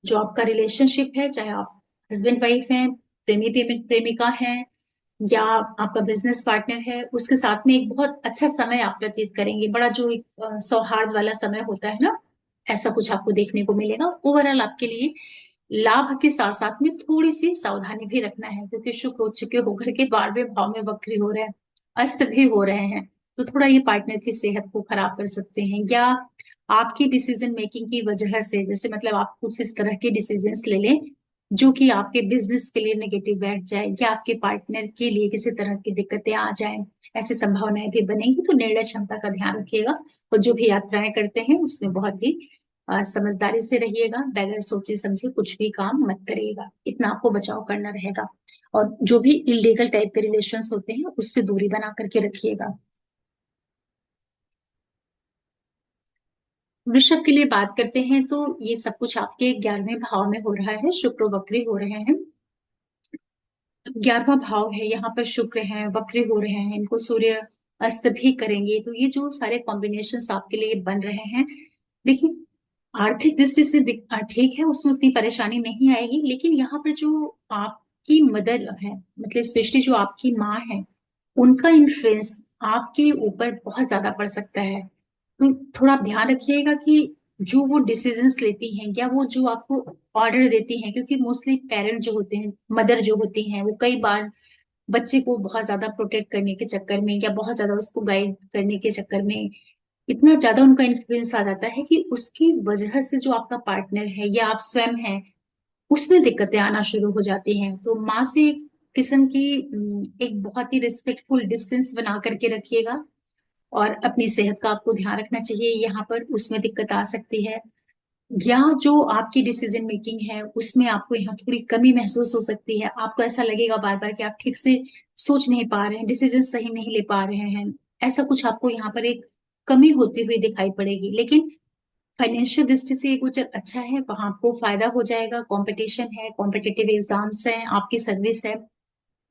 जो आपका रिलेशनशिप है, चाहे आप हस्बैंड वाइफ हैं, प्रेमिका हैं, या आपका बिजनेस पार्टनर है, उसके साथ में एक बहुत अच्छा समय आप व्यतीत करेंगे। बड़ा जो एक सौहार्द वाला समय होता है ना, ऐसा कुछ आपको देखने को मिलेगा। ओवरऑल आपके लिए लाभ के साथ साथ में थोड़ी सी सावधानी भी रखना है, क्योंकि शुक्र उच्च के होकर के 12वें भाव में वक्री हो रहे हैं, अस्त भी हो रहे हैं। तो थोड़ा ये पार्टनर की सेहत को खराब कर सकते हैं, या आपकी डिसीजन मेकिंग की वजह से, जैसे मतलब आप कुछ इस तरह के डिसीजंस ले लें जो कि आपके बिजनेस के लिए नेगेटिव बैठ जाए, या आपके पार्टनर के लिए किसी तरह की दिक्कतें आ जाएं। ऐसी संभावनाएं भी बनेंगी। तो निर्णय क्षमता का ध्यान रखिएगा। और जो भी यात्राएं करते हैं उसमें बहुत ही समझदारी से रहिएगा। बगैर सोचे समझे कुछ भी काम मत करिएगा, इतना आपको बचाव करना रहेगा। और जो भी इलीगल टाइप के रिलेशंस होते हैं उससे दूरी बना करके रखिएगा। वृषभ के लिए बात करते हैं तो ये सब कुछ आपके 11वें भाव में हो रहा है, शुक्र वक्री हो रहे हैं। 11वां भाव है, यहाँ पर शुक्र है, वक्री हो रहे हैं, इनको सूर्य अस्त भी करेंगे। तो ये जो सारे कॉम्बिनेशन आपके लिए बन रहे हैं, देखिए आर्थिक दृष्टि से ठीक है, उसमें उतनी परेशानी नहीं आएगी। लेकिन यहाँ पर जो आपकी मदर है, मतलब स्पेशली जो आपकी माँ है, उनका इन्फ्लुएंस आपके ऊपर बहुत ज्यादा पड़ सकता है। तो थोड़ा आप ध्यान रखिएगा कि जो वो डिसीजंस लेती हैं या वो जो आपको ऑर्डर देती हैं, क्योंकि मोस्टली पेरेंट जो होते हैं, मदर जो होती हैं, वो कई बार बच्चे को बहुत ज्यादा प्रोटेक्ट करने के चक्कर में या बहुत ज्यादा उसको गाइड करने के चक्कर में इतना ज्यादा उनका इन्फ्लुएंस आ जाता है कि उसकी वजह से जो आपका पार्टनर है या आप स्वयं हैं, उसमें दिक्कतें आना शुरू हो जाती हैं। तो माँ से एक किस्म की एक बहुत ही रिस्पेक्टफुल डिस्टेंस बना करके रखिएगा। और अपनी सेहत का आपको ध्यान रखना चाहिए, यहाँ पर उसमें दिक्कत आ सकती है। या जो आपकी डिसीजन मेकिंग है उसमें आपको यहाँ थोड़ी कमी महसूस हो सकती है। आपको ऐसा लगेगा बार बार कि आप ठीक से सोच नहीं पा रहे हैं, डिसीजन सही नहीं ले पा रहे हैं। ऐसा कुछ आपको यहाँ पर एक कमी होती हुई दिखाई पड़ेगी। लेकिन फाइनेंशियल दृष्टि से ये गोचर अच्छा है, वहां आपको फायदा हो जाएगा। कंपटीशन है, कॉम्पिटिटिव एग्जाम्स है, आपकी सर्विस है,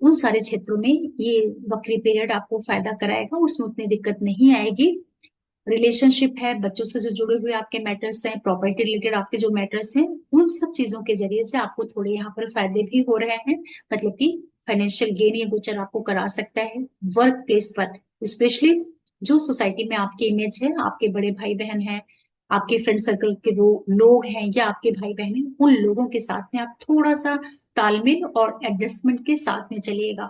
उन सारे क्षेत्रों में ये वक्री पीरियड आपको फायदा कराएगा, उसमें उतनी दिक्कत नहीं आएगी। रिलेशनशिप है, बच्चों से जो जुड़े हुए आपके मैटर्स हैं, प्रॉपर्टी रिलेटेड आपके जो मैटर्स हैं, उन सब चीजों के जरिए से आपको थोड़े यहाँ पर फायदे भी हो रहे हैं। मतलब कि फाइनेंशियल गेन ये गोचर आपको करा सकता है। वर्क प्लेस पर स्पेशली जो सोसाइटी में आपकी इमेज है, आपके बड़े भाई बहन हैं, आपके फ्रेंड सर्कल के लोग हैं, या आपके भाई बहन हैं, उन लोगों के साथ में आप थोड़ा सा तालमेल और एडजस्टमेंट के साथ में चलिएगा।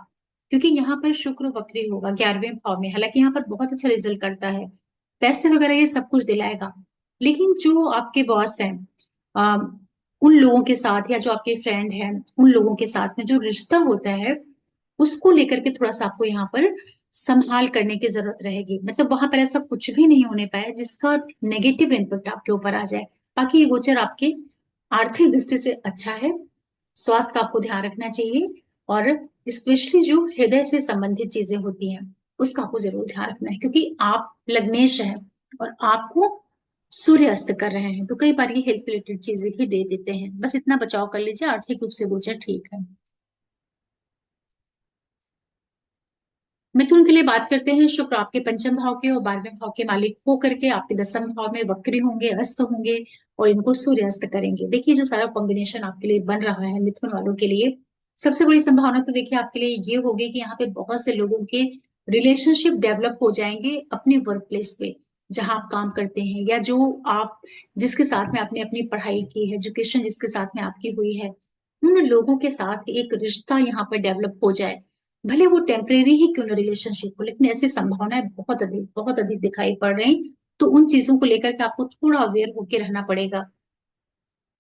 क्योंकि यहाँ पर शुक्र वक्री होगा 11वें भाव में, हालांकि यहाँ पर बहुत अच्छा रिजल्ट करता है, पैसे वगैरह ये सब कुछ दिलाएगा। लेकिन जो आपके बॉस हैं, आ, उन लोगों के साथ, या जो आपके फ्रेंड हैं, उन लोगों के साथ में जो रिश्ता होता है, उसको लेकर के थोड़ा सा आपको यहाँ पर संभाल करने की जरूरत रहेगी। मतलब वहां पर ऐसा कुछ भी नहीं होने पाए जिसका नेगेटिव इम्पैक्ट आपके ऊपर आ जाए। बाकी ये गोचर आपके आर्थिक दृष्टि से अच्छा है। स्वास्थ्य का आपको ध्यान रखना चाहिए, और स्पेशली जो हृदय से संबंधित चीजें होती हैं, उसका आपको जरूर ध्यान रखना है, क्योंकि आप लग्नेश हैं और आपको सूर्य अस्त कर रहे हैं, तो कई बार ये हेल्थ रिलेटेड चीजें भी दे देते हैं। बस इतना बचाव कर लीजिए, आर्थिक रूप से गोचर ठीक है। मिथुन के लिए बात करते हैं। शुक्र आपके पंचम भाव के और 12वें भाव के मालिक होकर के आपके 10वें भाव में वक्री होंगे, अस्त होंगे, और इनको सूर्य अस्त करेंगे। देखिए जो सारा कॉम्बिनेशन आपके लिए बन रहा है मिथुन वालों के लिए, सबसे बड़ी संभावना तो देखिए आपके लिए ये होगी कि यहाँ पे बहुत से लोगों के रिलेशनशिप डेवलप हो जाएंगे अपने वर्क प्लेस पे, जहां आप काम करते हैं, या जो आप जिसके साथ में आपने अपनी पढ़ाई की है, एजुकेशन जिसके साथ में आपकी हुई है, उन लोगों के साथ एक रिश्ता यहाँ पर डेवलप हो जाए। भले वो टेम्परेरी ही क्यों ना रिलेशनशिप हो, लेकिन ऐसी संभावनाएं बहुत अधिक दिखाई पड़ रही। तो उन चीजों को लेकर के आपको थोड़ा अवेयर होकर रहना पड़ेगा,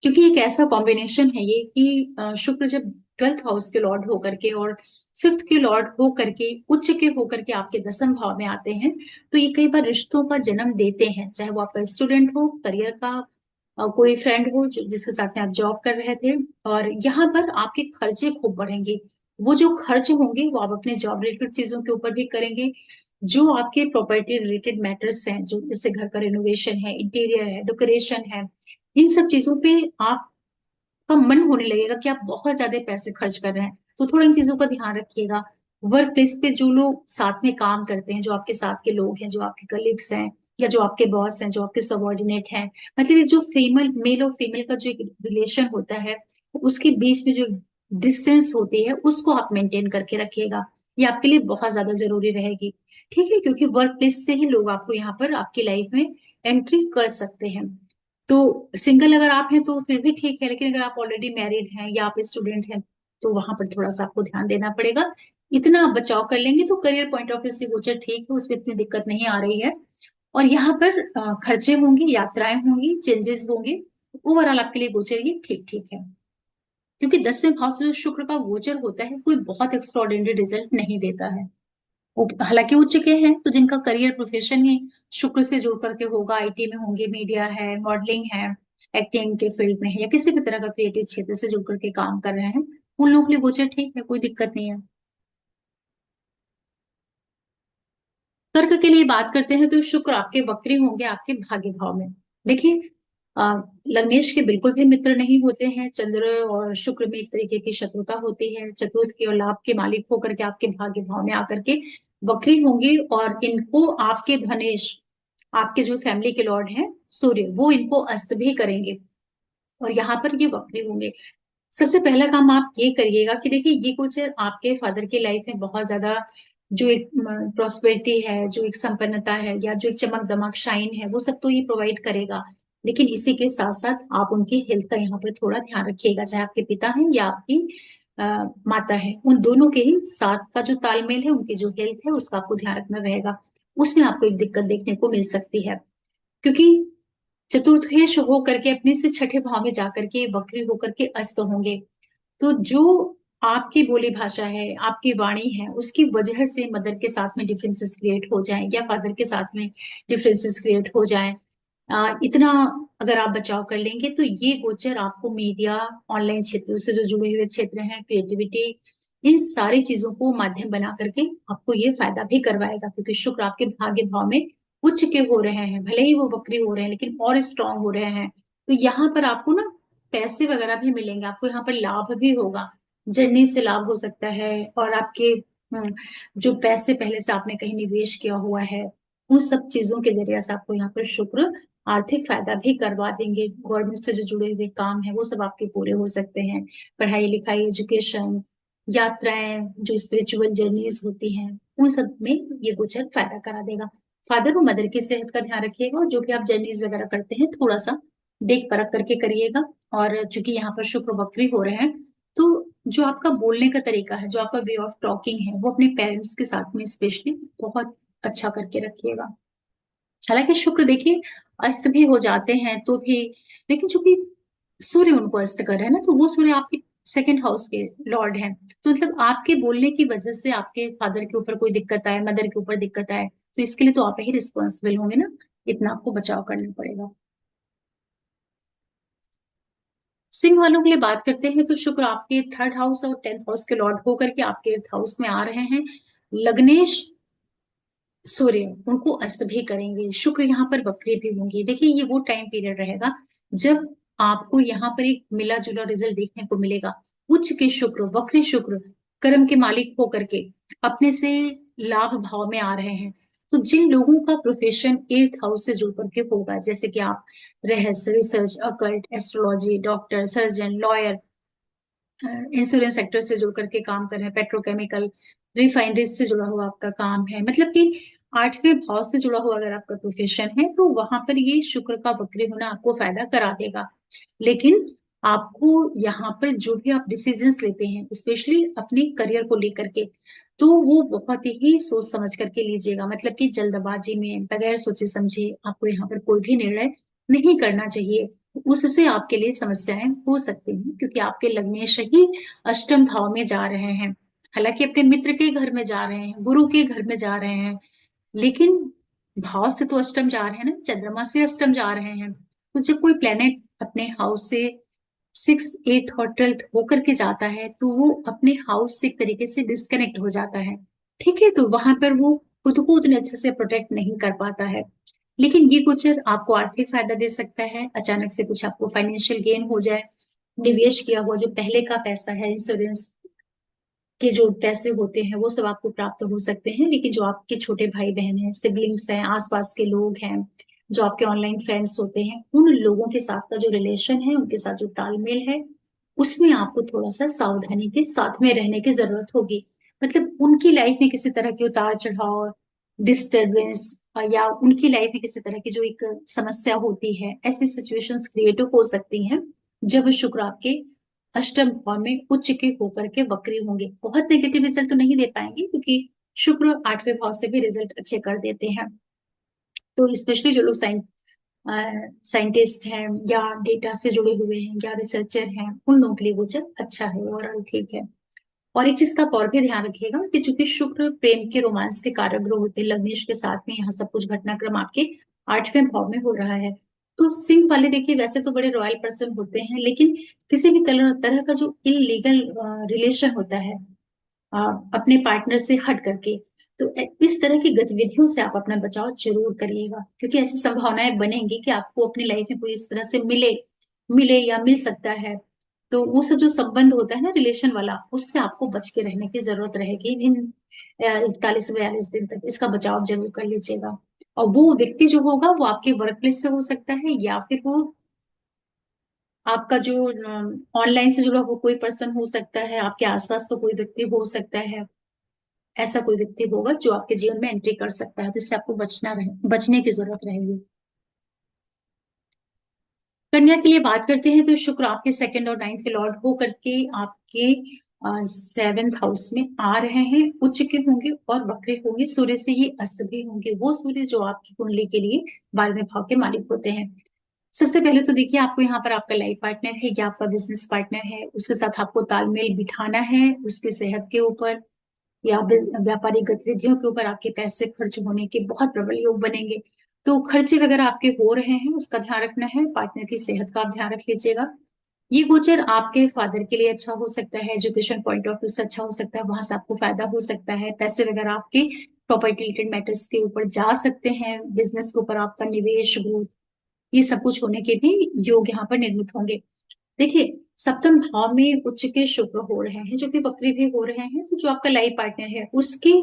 क्योंकि एक ऐसा कॉम्बिनेशन है ये कि शुक्र जब 12th हाउस के लॉर्ड होकर के और 5th के लॉर्ड होकर के उच्च के होकर के आपके 10वें भाव में आते हैं, तो ये कई बार रिश्तों का जन्म देते हैं। चाहे वो आपका स्टूडेंट हो, करियर का कोई फ्रेंड हो जो जिसके साथ में आप जॉब कर रहे थे, और यहाँ पर आपके खर्चे खूब बढ़ेंगे। वो जो खर्च होंगे वो आप अपने जॉब रिलेटेड चीजों के ऊपर भी करेंगे। जो आपके प्रॉपर्टी रिलेटेड मैटर्स हैं, जो जैसे घर का रिनोवेशन है, इंटीरियर है, डेकोरेशन है, इन सब चीजों पे आपका मन होने लगेगा कि आप बहुत ज्यादा पैसे खर्च कर रहे हैं। तो थोड़ा इन चीजों का ध्यान रखिएगा। वर्क प्लेस पे जो लोग साथ में काम करते हैं, जो आपके साथ के लोग हैं, जो आपके कलीग्स हैं, या जो आपके बॉस हैं, जो आपके सबॉर्डिनेट हैं, मतलब ये जो फीमेल मेल और फीमेल का जो एक रिलेशन होता है, उसके बीच में जो डिस्टेंस होती है, उसको आप मेंटेन करके रखिएगा। ये आपके लिए बहुत ज्यादा जरूरी रहेगी। ठीक है, क्योंकि वर्क प्लेस से ही लोग आपको यहाँ पर आपकी लाइफ में एंट्री कर सकते हैं। तो सिंगल अगर आप हैं तो फिर भी ठीक है, लेकिन अगर आप ऑलरेडी मैरिड हैं या आप स्टूडेंट हैं, तो वहां पर थोड़ा सा आपको ध्यान देना पड़ेगा। इतना आप बचाव कर लेंगे तो करियर पॉइंट ऑफ व्यू से गोचर ठीक है, उसमें इतनी दिक्कत नहीं आ रही है। और यहाँ पर खर्चे होंगे, यात्राएं होंगी, चेंजेस होंगे। ओवरऑल आपके लिए गोचर ये ठीक ठीक है, क्योंकि 10वें भाव से जो शुक्र का गोचर होता है कोई बहुत एक्स्ट्रॉर्डिनरी रिजल्ट नहीं देता है। हालांकि उच्च के हैं तो जिनका करियर प्रोफेशन ही शुक्र से जुड़ करके होगा, आईटी में होंगे, मीडिया है, मॉडलिंग है, एक्टिंग के फील्ड में है, या किसी भी तरह का क्रिएटिव क्षेत्र से जुड़ करके काम कर रहे हैं, उन लोगों के लिए गोचर ठीक है, कोई दिक्कत नहीं है। कर्क के लिए बात करते हैं तो शुक्र आपके वक्री होंगे आपके भाग्य भाव में। देखिए अ, लग्नेश के बिल्कुल भी मित्र नहीं होते हैं। चंद्र और शुक्र में एक तरीके की शत्रुता होती है। चतुर्थ के और लाभ के मालिक होकर के आपके भाग्य भाव में आकर के वक्री होंगे, और इनको आपके धनेश, आपके जो फैमिली के लॉर्ड हैं सूर्य, वो इनको अस्त भी करेंगे, और यहाँ पर ये वक्री होंगे। सबसे पहला काम आप ये करिएगा कि देखिए ये कुछ आपके फादर की लाइफ में बहुत ज्यादा जो एक प्रोस्पेरिटी है, जो एक संपन्नता है, या जो एक चमक दमक शाइन है, वो सब तो ये प्रोवाइड करेगा। लेकिन इसी के साथ साथ आप उनकी हेल्थ का यहाँ पर थोड़ा ध्यान रखिएगा, चाहे आपके पिता हैं या आपकी माता है, उन दोनों के ही साथ का जो तालमेल है, उनकी जो हेल्थ है, उसका आपको ध्यान रखना रहेगा। उसमें आपको एक दिक्कत देखने को मिल सकती है, क्योंकि चतुर्थेश होकर के अपने से छठे भाव में जाकर के वक्री होकर के अस्त होंगे। तो जो आपकी बोली भाषा है, आपकी वाणी है, उसकी वजह से मदर के साथ में डिफरेंसेस क्रिएट हो जाएं, या फादर के साथ में डिफरेंसेस क्रिएट हो जाएं, इतना अगर आप बचाव कर लेंगे तो ये गोचर आपको मीडिया, ऑनलाइन क्षेत्रों से जो जुड़े हुए क्षेत्र हैं, क्रिएटिविटी, इन सारी चीजों को माध्यम बना करके आपको ये फायदा भी करवाएगा, क्योंकि शुक्र आपके भाग्य भाव में उच्च के हो रहे हैं, भले ही वो वक्री हो रहे हैं लेकिन और स्ट्रांग हो रहे हैं। तो यहाँ पर आपको ना पैसे वगैरह भी मिलेंगे, आपको यहाँ पर लाभ भी होगा, जर्नी से लाभ हो सकता है। और आपके जो पैसे पहले से आपने कहीं निवेश किया हुआ है, उन सब चीजों के जरिए से आपको यहाँ पर शुक्र आर्थिक फायदा भी करवा देंगे। गवर्नमेंट से जो जुड़े हुए काम है वो सब आपके पूरे हो सकते हैं। पढ़ाई लिखाई, एजुकेशन, यात्राएं, जो स्पिरिचुअल जर्नीज होती हैं, उन सब में ये गोचर फायदा करा देगा। फादर और मदर की सेहत का ध्यान रखिएगा, और जो भी आप जर्नीज वगैरह करते हैं थोड़ा सा देख परख करके करिएगा। और चूंकि यहाँ पर शुक्र वक्री हो रहे हैं, तो जो आपका बोलने का तरीका है, जो आपका वे ऑफ टॉकिंग है, वो अपने पेरेंट्स के साथ में स्पेशली बहुत अच्छा करके रखिएगा। हालांकि शुक्र देखिए अस्त भी हो जाते हैं तो भी, लेकिन चूंकि सूर्य उनको अस्त कर रहे हैं ना, तो वो सूर्य आपके सेकंड हाउस के लॉर्ड हैं। तो मतलब आपके बोलने की वजह से आपके फादर के ऊपर कोई दिक्कत आए, मदर के ऊपर दिक्कत आए, तो इसके लिए तो आप ही रिस्पॉन्सिबल होंगे ना। इतना आपको बचाव करना पड़ेगा। सिंह वालों के लिए बात करते हैं, तो शुक्र आपके थर्ड हाउस और टेंथ हाउस के लॉर्ड होकर के आपके एर्थ हाउस में आ रहे हैं। लग्नेश सूर्य उनको अस्त भी करेंगे, शुक्र यहाँ पर वक्री भी होंगे। देखिए ये वो टाइम पीरियड रहेगा जब आपको यहाँ पर एक मिला जुला रिजल्ट देखने को मिलेगा। उच्च के शुक्र, वक्री शुक्र, कर्म के मालिक होकर के अपने से लाभ भाव में आ रहे हैं। तो जिन लोगों का प्रोफेशन एर्थ हाउस से जुड़ करके होगा, जैसे कि आप रहस्य, research, occult, astrology, doctor, surgeon, lawyer, insurance sector से जुड़ करके काम कर रहे हैं, पेट्रोकेमिकल, रिफाइनरीज से जुड़ा हुआ आपका काम है, मतलब कि आठवें भाव से जुड़ा हुआ अगर आपका प्रोफेशन है, तो वहां पर ये शुक्र का वक्री होना आपको फायदा करा देगा। लेकिन आपको यहाँ पर जो भी आप डिसीजंस लेते हैं, स्पेशली अपने करियर को लेकर के, तो वो बहुत ही सोच समझ करके लीजिएगा। मतलब कि जल्दबाजी में बगैर सोचे समझे आपको यहाँ पर कोई भी निर्णय नहीं करना चाहिए। उससे आपके लिए समस्याएं हो सकती हैं, क्योंकि आपके लग्नेश ही अष्टम भाव में जा रहे हैं। हालांकि अपने मित्र के घर में जा रहे हैं, गुरु के घर में जा रहे हैं, लेकिन भाव से तो अष्टम जा रहे हैं ना, चंद्रमा से अष्टम जा रहे हैं। तो जब कोई प्लेनेट अपने हाउस से सिक्स, एट्थ और ट्वेल्थ होकर के जाता है, तो वो अपने हाउस से एक तरीके से डिस्कनेक्ट हो जाता है। ठीक है, तो वहां पर वो खुद को उतने अच्छे से प्रोटेक्ट नहीं कर पाता है। लेकिन ये गोचर आपको आर्थिक फायदा दे सकता है, अचानक से कुछ आपको फाइनेंशियल गेन हो जाए, निवेश किया हुआ जो पहले का पैसा है, इंश्योरेंस के जो पैसे होते हैं, वो सब आपको प्राप्त हो सकते हैं। लेकिन जो आपके छोटे भाई बहन हैं, सिबलिंग्स हैं, आसपास के लोग हैं, जो आपके ऑनलाइन फ्रेंड्स होते हैं, उन लोगों के साथ का जो रिलेशन है, उनके साथ जो तालमेल है, उसमें आपको थोड़ा सा सावधानी के साथ में रहने की जरूरत होगी। मतलब उनकी लाइफ में किसी तरह की उतार चढ़ाव, डिस्टरबेंस, या उनकी लाइफ में किसी तरह की जो एक समस्या होती है, ऐसी सिचुएशंस क्रिएट हो सकती हैं जब शुक्र आपके अष्टम भाव में उच्च के होकर के वक्री होंगे। बहुत नेगेटिव रिजल्ट तो नहीं दे पाएंगे, क्योंकि शुक्र आठवें भाव से भी रिजल्ट अच्छे कर देते हैं। तो स्पेशली जो लोग साइंटिस्ट हैं, या डेटा से जुड़े हुए हैं, या रिसर्चर हैं, उन लोगों के लिए गोचर अच्छा है, ओवरऑल ठीक है। और एक चीज का आप और भी ध्यान रखिएगा कि चूंकि शुक्र प्रेम के, रोमांस के कारक ग्रह होते हैं, लग्नेश के साथ में यहाँ सब कुछ घटनाक्रम आपके आठवें भाव में हो रहा है। तो सिंह वाले देखिए वैसे तो बड़े रॉयल पर्सन होते हैं, लेकिन किसी भी तरह का जो इलीगल रिलेशन होता है अपने पार्टनर से हट करके, तो इस तरह की गतिविधियों से आप अपना बचाव जरूर करिएगा, क्योंकि ऐसी संभावनाएं बनेंगी कि आपको अपनी लाइफ में कोई इस तरह से मिले मिले या मिल सकता है। तो वो सब जो संबंध होता है ना रिलेशन वाला, उससे आपको बच के रहने की जरूरत रहेगी इन 41 42 दिन तक। इसका बचाव जरूर कर लीजिएगा। और वो व्यक्ति जो होगा वो आपके वर्क प्लेस से हो सकता है, या फिर वो आपका जो ऑनलाइन से जुड़ा हुआ कोई पर्सन हो सकता है, आपके आसपास का कोई व्यक्ति हो सकता है। ऐसा कोई व्यक्ति होगा जो आपके जीवन में एंट्री कर सकता है, तो इससे आपको बचने की जरूरत रहेगी। कन्या के लिए बात करते हैं, तो शुक्र आपके सेकंड और नाइन्थ के लॉर्ड हो करके आपके सेवेंथ हाउस में आ रहे हैं, उच्च के होंगे और वक्री होंगे, सूर्य से ही अस्त भी होंगे। वो सूर्य जो आपकी कुंडली के लिए 12वें भाव के मालिक होते हैं। सबसे पहले तो देखिए आपको यहाँ पर आपका लाइफ पार्टनर है या आपका बिजनेस पार्टनर है, उसके साथ आपको तालमेल बिठाना है, उसकी सेहत के ऊपर या व्यापारिक गतिविधियों के ऊपर आपके पैसे खर्च होने के बहुत प्रबल योग बनेंगे। तो खर्चे वगैरह आपके हो रहे हैं, उसका ध्यान रखना है। पार्टनर की सेहत का आप ध्यान रख लीजिएगा। ये गोचर आपके फादर के लिए अच्छा हो सकता है, एजुकेशन पॉइंट ऑफ व्यू से अच्छा हो सकता है, वहां से आपको फायदा हो सकता है, पैसे वगैरह आपके प्रॉपर्टी रिलेटेड मैटर्स के ऊपर जा सकते हैं, बिजनेस के ऊपर आपका निवेश, ग्रोथ, ये सब कुछ होने के भी योग यहाँ पर निर्मित होंगे। देखिए, सप्तम भाव में उच्च के शुक्र हो रहे हैं, जो कि वक्री भी हो रहे हैं, तो जो आपका लाइफ पार्टनर है उसके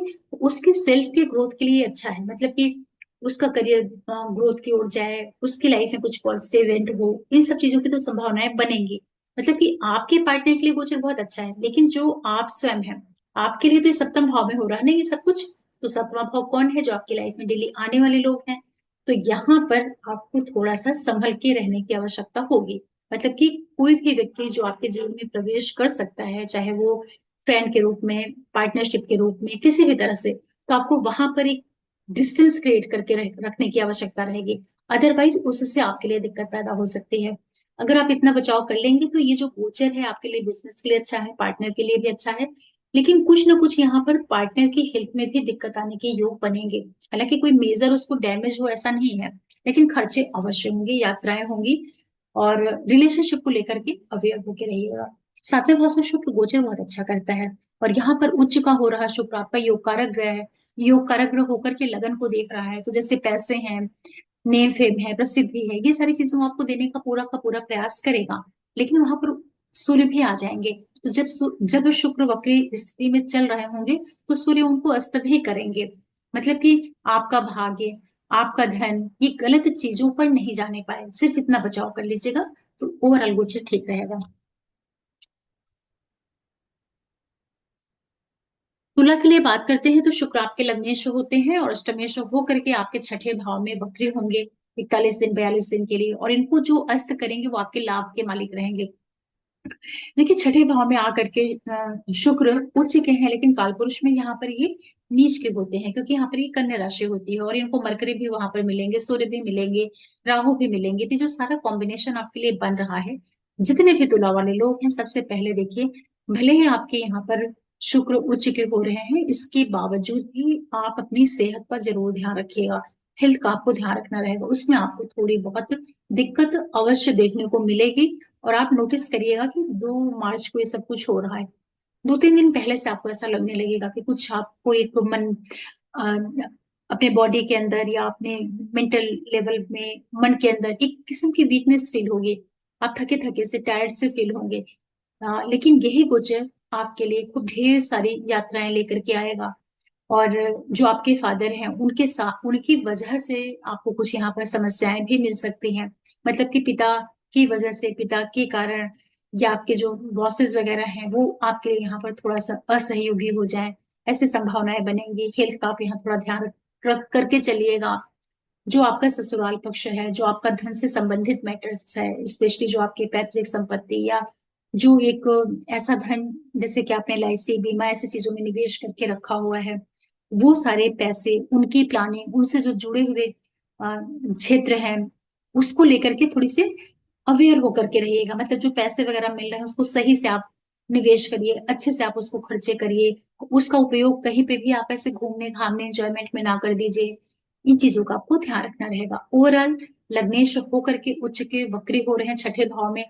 उसके सेल्फ के ग्रोथ के लिए अच्छा है। मतलब कि उसका करियर ग्रोथ की ओर जाए, उसकी लाइफ में कुछ पॉजिटिव इवेंट हो, इन सब चीजों की तो संभावनाएं बनेंगी। मतलब कि आपके पार्टनर के लिए गोचर बहुत अच्छा है, लेकिन जो आप स्वयं है, आपके लिए तो ये सप्तम भाव में हो रहा है ना ये सब कुछ। तो सप्तम भाव कौन है? जो आपकी लाइफ में डेली आने वाले लोग हैं। तो यहाँ पर आपको थोड़ा सा संभल के रहने की आवश्यकता होगी। मतलब कि कोई भी व्यक्ति जो आपके जीवन में प्रवेश कर सकता है, चाहे वो फ्रेंड के रूप में, पार्टनरशिप के रूप में, किसी भी तरह से, तो आपको वहां पर एक डिस्टेंस क्रिएट करके रखने की आवश्यकता रहेगी। अदरवाइज उससे आपके लिए दिक्कत पैदा हो सकती है। अगर आप इतना बचाव कर लेंगे तो ये जो गोचर है आपके लिए बिजनेस के लिए अच्छा है, पार्टनर के लिए भी अच्छा है। लेकिन कुछ ना कुछ यहाँ पर पार्टनर की हेल्थ में भी दिक्कत आने के योग बनेंगे। हालांकि कोई मेजर उसको डैमेज हो ऐसा नहीं है, लेकिन खर्चे अवश्य होंगे, यात्राएं होंगी, और रिलेशनशिप को लेकर के अवेयर होके रहिएगा। सातवें भाव से शुक्र गोचर बहुत अच्छा करता है, और यहाँ पर उच्च का हो रहा शुक्र आपका योग कारक ग्रह है। योग कारक ग्रह होकर के लगन को देख रहा है, तो जैसे पैसे हैं, नेम फेम है, प्रसिद्धि है, ये सारी चीजें वो आपको देने का पूरा प्रयास करेगा। लेकिन वहां पर सूर्य भी आ जाएंगे। तो जब शुक्र वक्री स्थिति में चल रहे होंगे, तो सूर्य उनको अस्त भी करेंगे। मतलब कि आपका भाग्य, आपका धन, ये गलत चीजों पर नहीं जाने पाए, सिर्फ इतना बचाव कर लीजिएगा, तो ओवरऑल गोचर ठीक रहेगा। तुला के लिए बात करते हैं, तो शुक्र आपके लग्नेश होते हैं और अष्टमेश होकर के आपके छठे भाव में वक्री होंगे 41 दिन 42 दिन के लिए, और इनको जो अस्त करेंगे वो आपके लाभ के मालिक रहेंगे। देखिए, छठे भाव में आकर के शुक्र उच्च के हैं, लेकिन कालपुरुष में यहाँ पर ये नीच के होते हैं, क्योंकि यहाँ पर ये कन्या राशि होती है, और इनको मरकरी भी वहां पर मिलेंगे, सूर्य भी मिलेंगे, राहु भी मिलेंगे। तो जो सारा कॉम्बिनेशन आपके लिए बन रहा है, जितने भी तुला वाले लोग हैं, सबसे पहले देखिए, भले ही आपके यहाँ पर शुक्र उच्च के हो रहे हैं, इसके बावजूद भी आप अपनी सेहत का जरूर ध्यान रखिएगा। हेल्थ का आपको ध्यान रखना रहेगा, उसमें आपको थोड़ी बहुत दिक्कत अवश्य देखने को मिलेगी। और आप नोटिस करिएगा कि 2 मार्च को ये सब कुछ हो रहा है, 2-3 दिन पहले से आपको ऐसा लगने लगेगा कि कुछ आपको एक मन अ, अपने बॉडी के अंदर या अपने मेंटल लेवल में, मन के अंदर एक किस्म की वीकनेस फील होगी। आप थके थके से, टायर्ड से फील होंगे। लेकिन यही गोचर आपके लिए खूब ढेर सारी यात्राएं लेकर के आएगा। और जो आपके फादर हैं, उनके साथ, उनकी वजह से आपको कुछ यहाँ पर समस्याएं भी मिल सकती हैं। मतलब कि पिता की वजह से, पिता के कारण, या आपके जो बॉसेस वगैरह हैं वो आपके लिए यहाँ पर थोड़ा सा असहयोगी हो जाए, ऐसी संभावनाएं बनेंगी। हेल्थ का आप यहाँ थोड़ा ध्यान रख करके चलिएगा। जो आपका ससुराल पक्ष है, जो आपका धन से संबंधित मैटर्स है, स्पेशली जो आपकी पैतृक संपत्ति, या जो एक ऐसा धन जैसे कि आपने LIC बीमा ऐसी चीजों में निवेश करके रखा हुआ है, वो सारे पैसे, उनकी प्लानिंग, उनसे जो जुड़े हुए क्षेत्र हैं, उसको लेकर के थोड़ी सी अवेयर होकर के रहिएगा। मतलब जो पैसे वगैरह मिल रहे हैं उसको सही से आप निवेश करिए, अच्छे से आप उसको खर्चे करिए। उसका उपयोग कहीं पे भी आप ऐसे घूमने घामने एंजॉयमेंट में ना कर दीजिए। इन चीजों का आपको ध्यान रखना रहेगा। ओवरऑल लग्नेश होकर के उच्च के वक्री हो रहे हैं छठे भाव में।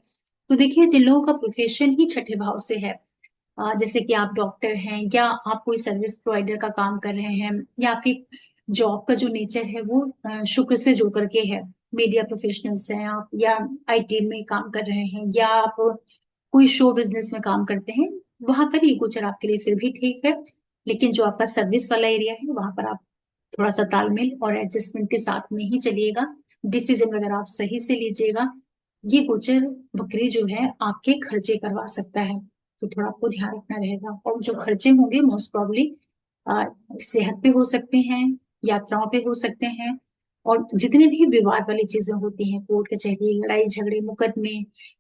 तो देखिए, जिन लोगों का प्रोफेशन ही छठे भाव से है, जैसे कि आप डॉक्टर हैं, या आप कोई सर्विस प्रोवाइडर का काम कर रहे हैं, या आपकी जॉब का जो नेचर है वो शुक्र से जुड़ करके है, मीडिया प्रोफेशनल्स हैं आप, या IT में काम कर रहे हैं, या आप कोई शो बिजनेस में काम करते हैं, वहां पर ये गोचर आपके लिए फिर भी ठीक है। लेकिन जो आपका सर्विस वाला एरिया है, वहां पर आप थोड़ा सा तालमेल और एडजस्टमेंट के साथ में ही चलिएगा। डिसीजन वगैरह आप सही से लीजिएगा। ये गोचर बकरी जो है आपके खर्चे करवा सकता है, तो थोड़ा आपको ध्यान रखना रहेगा। और जो खर्चे होंगे मोस्ट प्रॉब्ली सेहत पे हो सकते हैं, यात्राओं पे हो सकते हैं, और जितने भी विवाद वाली चीजें होती हैं, कोर्ट कचहरी, लड़ाई झगड़े, मुकदमे,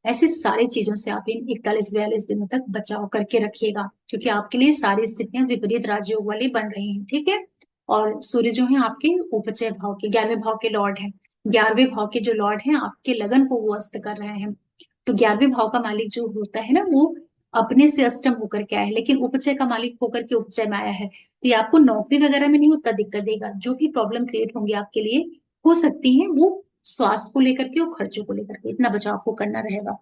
ऐसे सारी चीजों से आप इन 41-42 दिनों तक बचाव करके रखिएगा, क्योंकि आपके लिए सारी स्थितियां विपरीत राजयोग वाली बन रही हैं। ठीक है। और सूर्य जो है आपके उपचय भाव के 11वें भाव के लॉर्ड हैं। 11वें भाव के जो लॉर्ड हैं आपके लगन को वो अस्त कर रहे हैं। तो 11वें भाव का मालिक जो होता है ना, वो अपने से अष्टम होकर के आया है, लेकिन उपचय का मालिक होकर के उपचय में आया है। तो ये आपको नौकरी वगैरह में नहीं उतना दिक्कत देगा। जो भी प्रॉब्लम क्रिएट होंगी आपके लिए, हो सकती है वो स्वास्थ्य को लेकर के और खर्चों को लेकर के, इतना बचाव आपको करना रहेगा।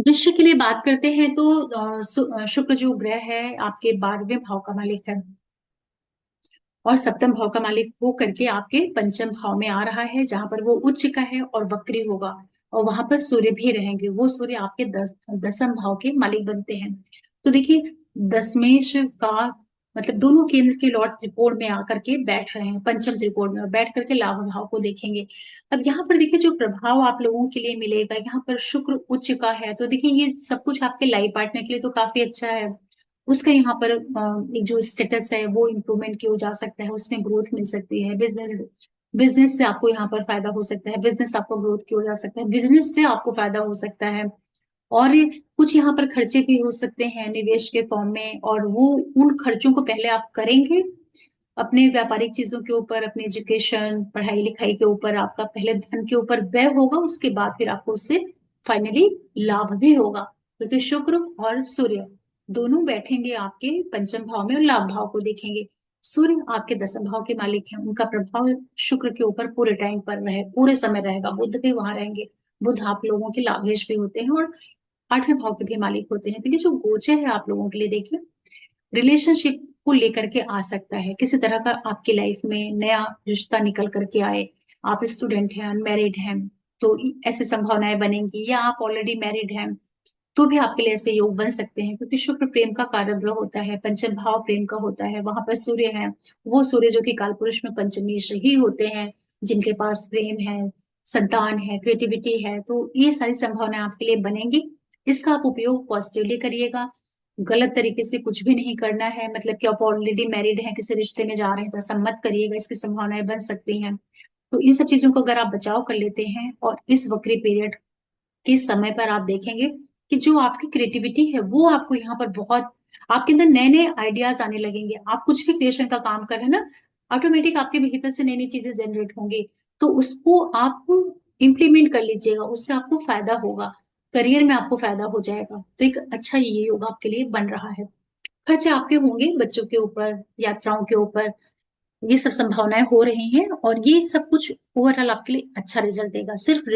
वृश्चिक के लिए बात करते हैं तो शुक्र जो ग्रह है आपके 12वें भाव का मालिक है और सप्तम भाव का मालिक हो करके आपके पंचम भाव में आ रहा है, जहां पर वो उच्च का है और वक्री होगा। और वहां पर सूर्य भी रहेंगे, वो सूर्य आपके दसम भाव के मालिक बनते हैं। तो देखिए, दशमेश का मतलब दोनों केंद्र के लॉर्ड त्रिकोण में आकर के बैठ रहे हैं, पंचम त्रिकोण में, और बैठ करके लाभ भाव को देखेंगे। अब यहाँ पर देखिए, जो प्रभाव आप लोगों के लिए मिलेगा, यहाँ पर शुक्र उच्च का है, तो देखिए ये सब कुछ आपके लाइफ पार्टनर के लिए तो काफी अच्छा है। उसका यहाँ पर एक जो स्टेटस है वो इम्प्रूवमेंट किया जा सकता है, उसमें ग्रोथ मिल सकती है। बिजनेस बिजनेस से आपको यहाँ पर फायदा हो सकता है, बिजनेस आपको ग्रोथ किया जा सकता है, बिजनेस से आपको फायदा हो सकता है। और कुछ यहाँ पर खर्चे भी हो सकते हैं निवेश के फॉर्म में, और वो उन खर्चों को पहले आप करेंगे अपने व्यापारिक चीजों के ऊपर, अपने एजुकेशन पढ़ाई लिखाई के ऊपर, आपका पहले धन के ऊपर व्यय होगा, उसके बाद फिर आपको उससे फाइनली लाभ भी होगा। क्योंकि शुक्र और सूर्य दोनों बैठेंगे आपके पंचम भाव में और लाभ भाव को देखेंगे। सूर्य आपके दसम भाव के मालिक हैं, उनका प्रभाव शुक्र के ऊपर पूरे टाइम पर रहे, पूरे समय रहेगा। बुध भी वहां रहेंगे, बुध आप लोगों के लाभेश भी होते हैं और 8वें भाव के भी मालिक होते हैं। तो ये जो गोचर है आप लोगों के लिए, देखिए रिलेशनशिप को लेकर के आ सकता है, किसी तरह का आपकी लाइफ में नया रिश्ता निकल करके आए। आप स्टूडेंट हैं, अनमैरिड हैं, तो ऐसी संभावनाएं बनेंगी, या आप ऑलरेडी मैरिड हैं तो भी आपके लिए ऐसे योग बन सकते हैं। क्योंकि शुक्र प्रेम का कारक ग्रह होता है, पंचम भाव प्रेम का होता है, वहां पर सूर्य है, वो सूर्य जो कि कालपुरुष में पंचमेश ही होते हैं, जिनके पास प्रेम है, संतान है, क्रिएटिविटी है। तो ये सारी संभावनाएं आपके लिए बनेंगी। इसका आप उपयोग पॉजिटिवली करिएगा, गलत तरीके से कुछ भी नहीं करना है। मतलब कि आप ऑलरेडी मैरिड हैं, किसी रिश्ते में जा रहे हैं तो ऐसा मत करिएगा, इसकी संभावनाएं बन सकती हैं। तो इन सब चीजों को अगर आप बचाव कर लेते हैं और इस वक्री पीरियड के समय पर आप देखेंगे कि जो आपकी क्रिएटिविटी है वो आपको यहाँ पर बहुत, आपके अंदर नए नए आइडियाज आने लगेंगे। आप कुछ भी क्रिएशन का काम कर रहे हैं ना, ऑटोमेटिक आपके भीतर से नई नई चीजें जनरेट होंगी। तो उसको आप इम्प्लीमेंट कर लीजिएगा, उससे आपको फायदा होगा, करियर में आपको फायदा हो जाएगा। तो एक अच्छा ये योग आपके लिए बन रहा है। खर्चे आपके होंगे बच्चों के ऊपर, यात्राओं के ऊपर, ये सब संभावनाएं हो रही हैं, और ये सब कुछ ओवरऑल आपके लिए अच्छा रिजल्ट देगा। सिर्फ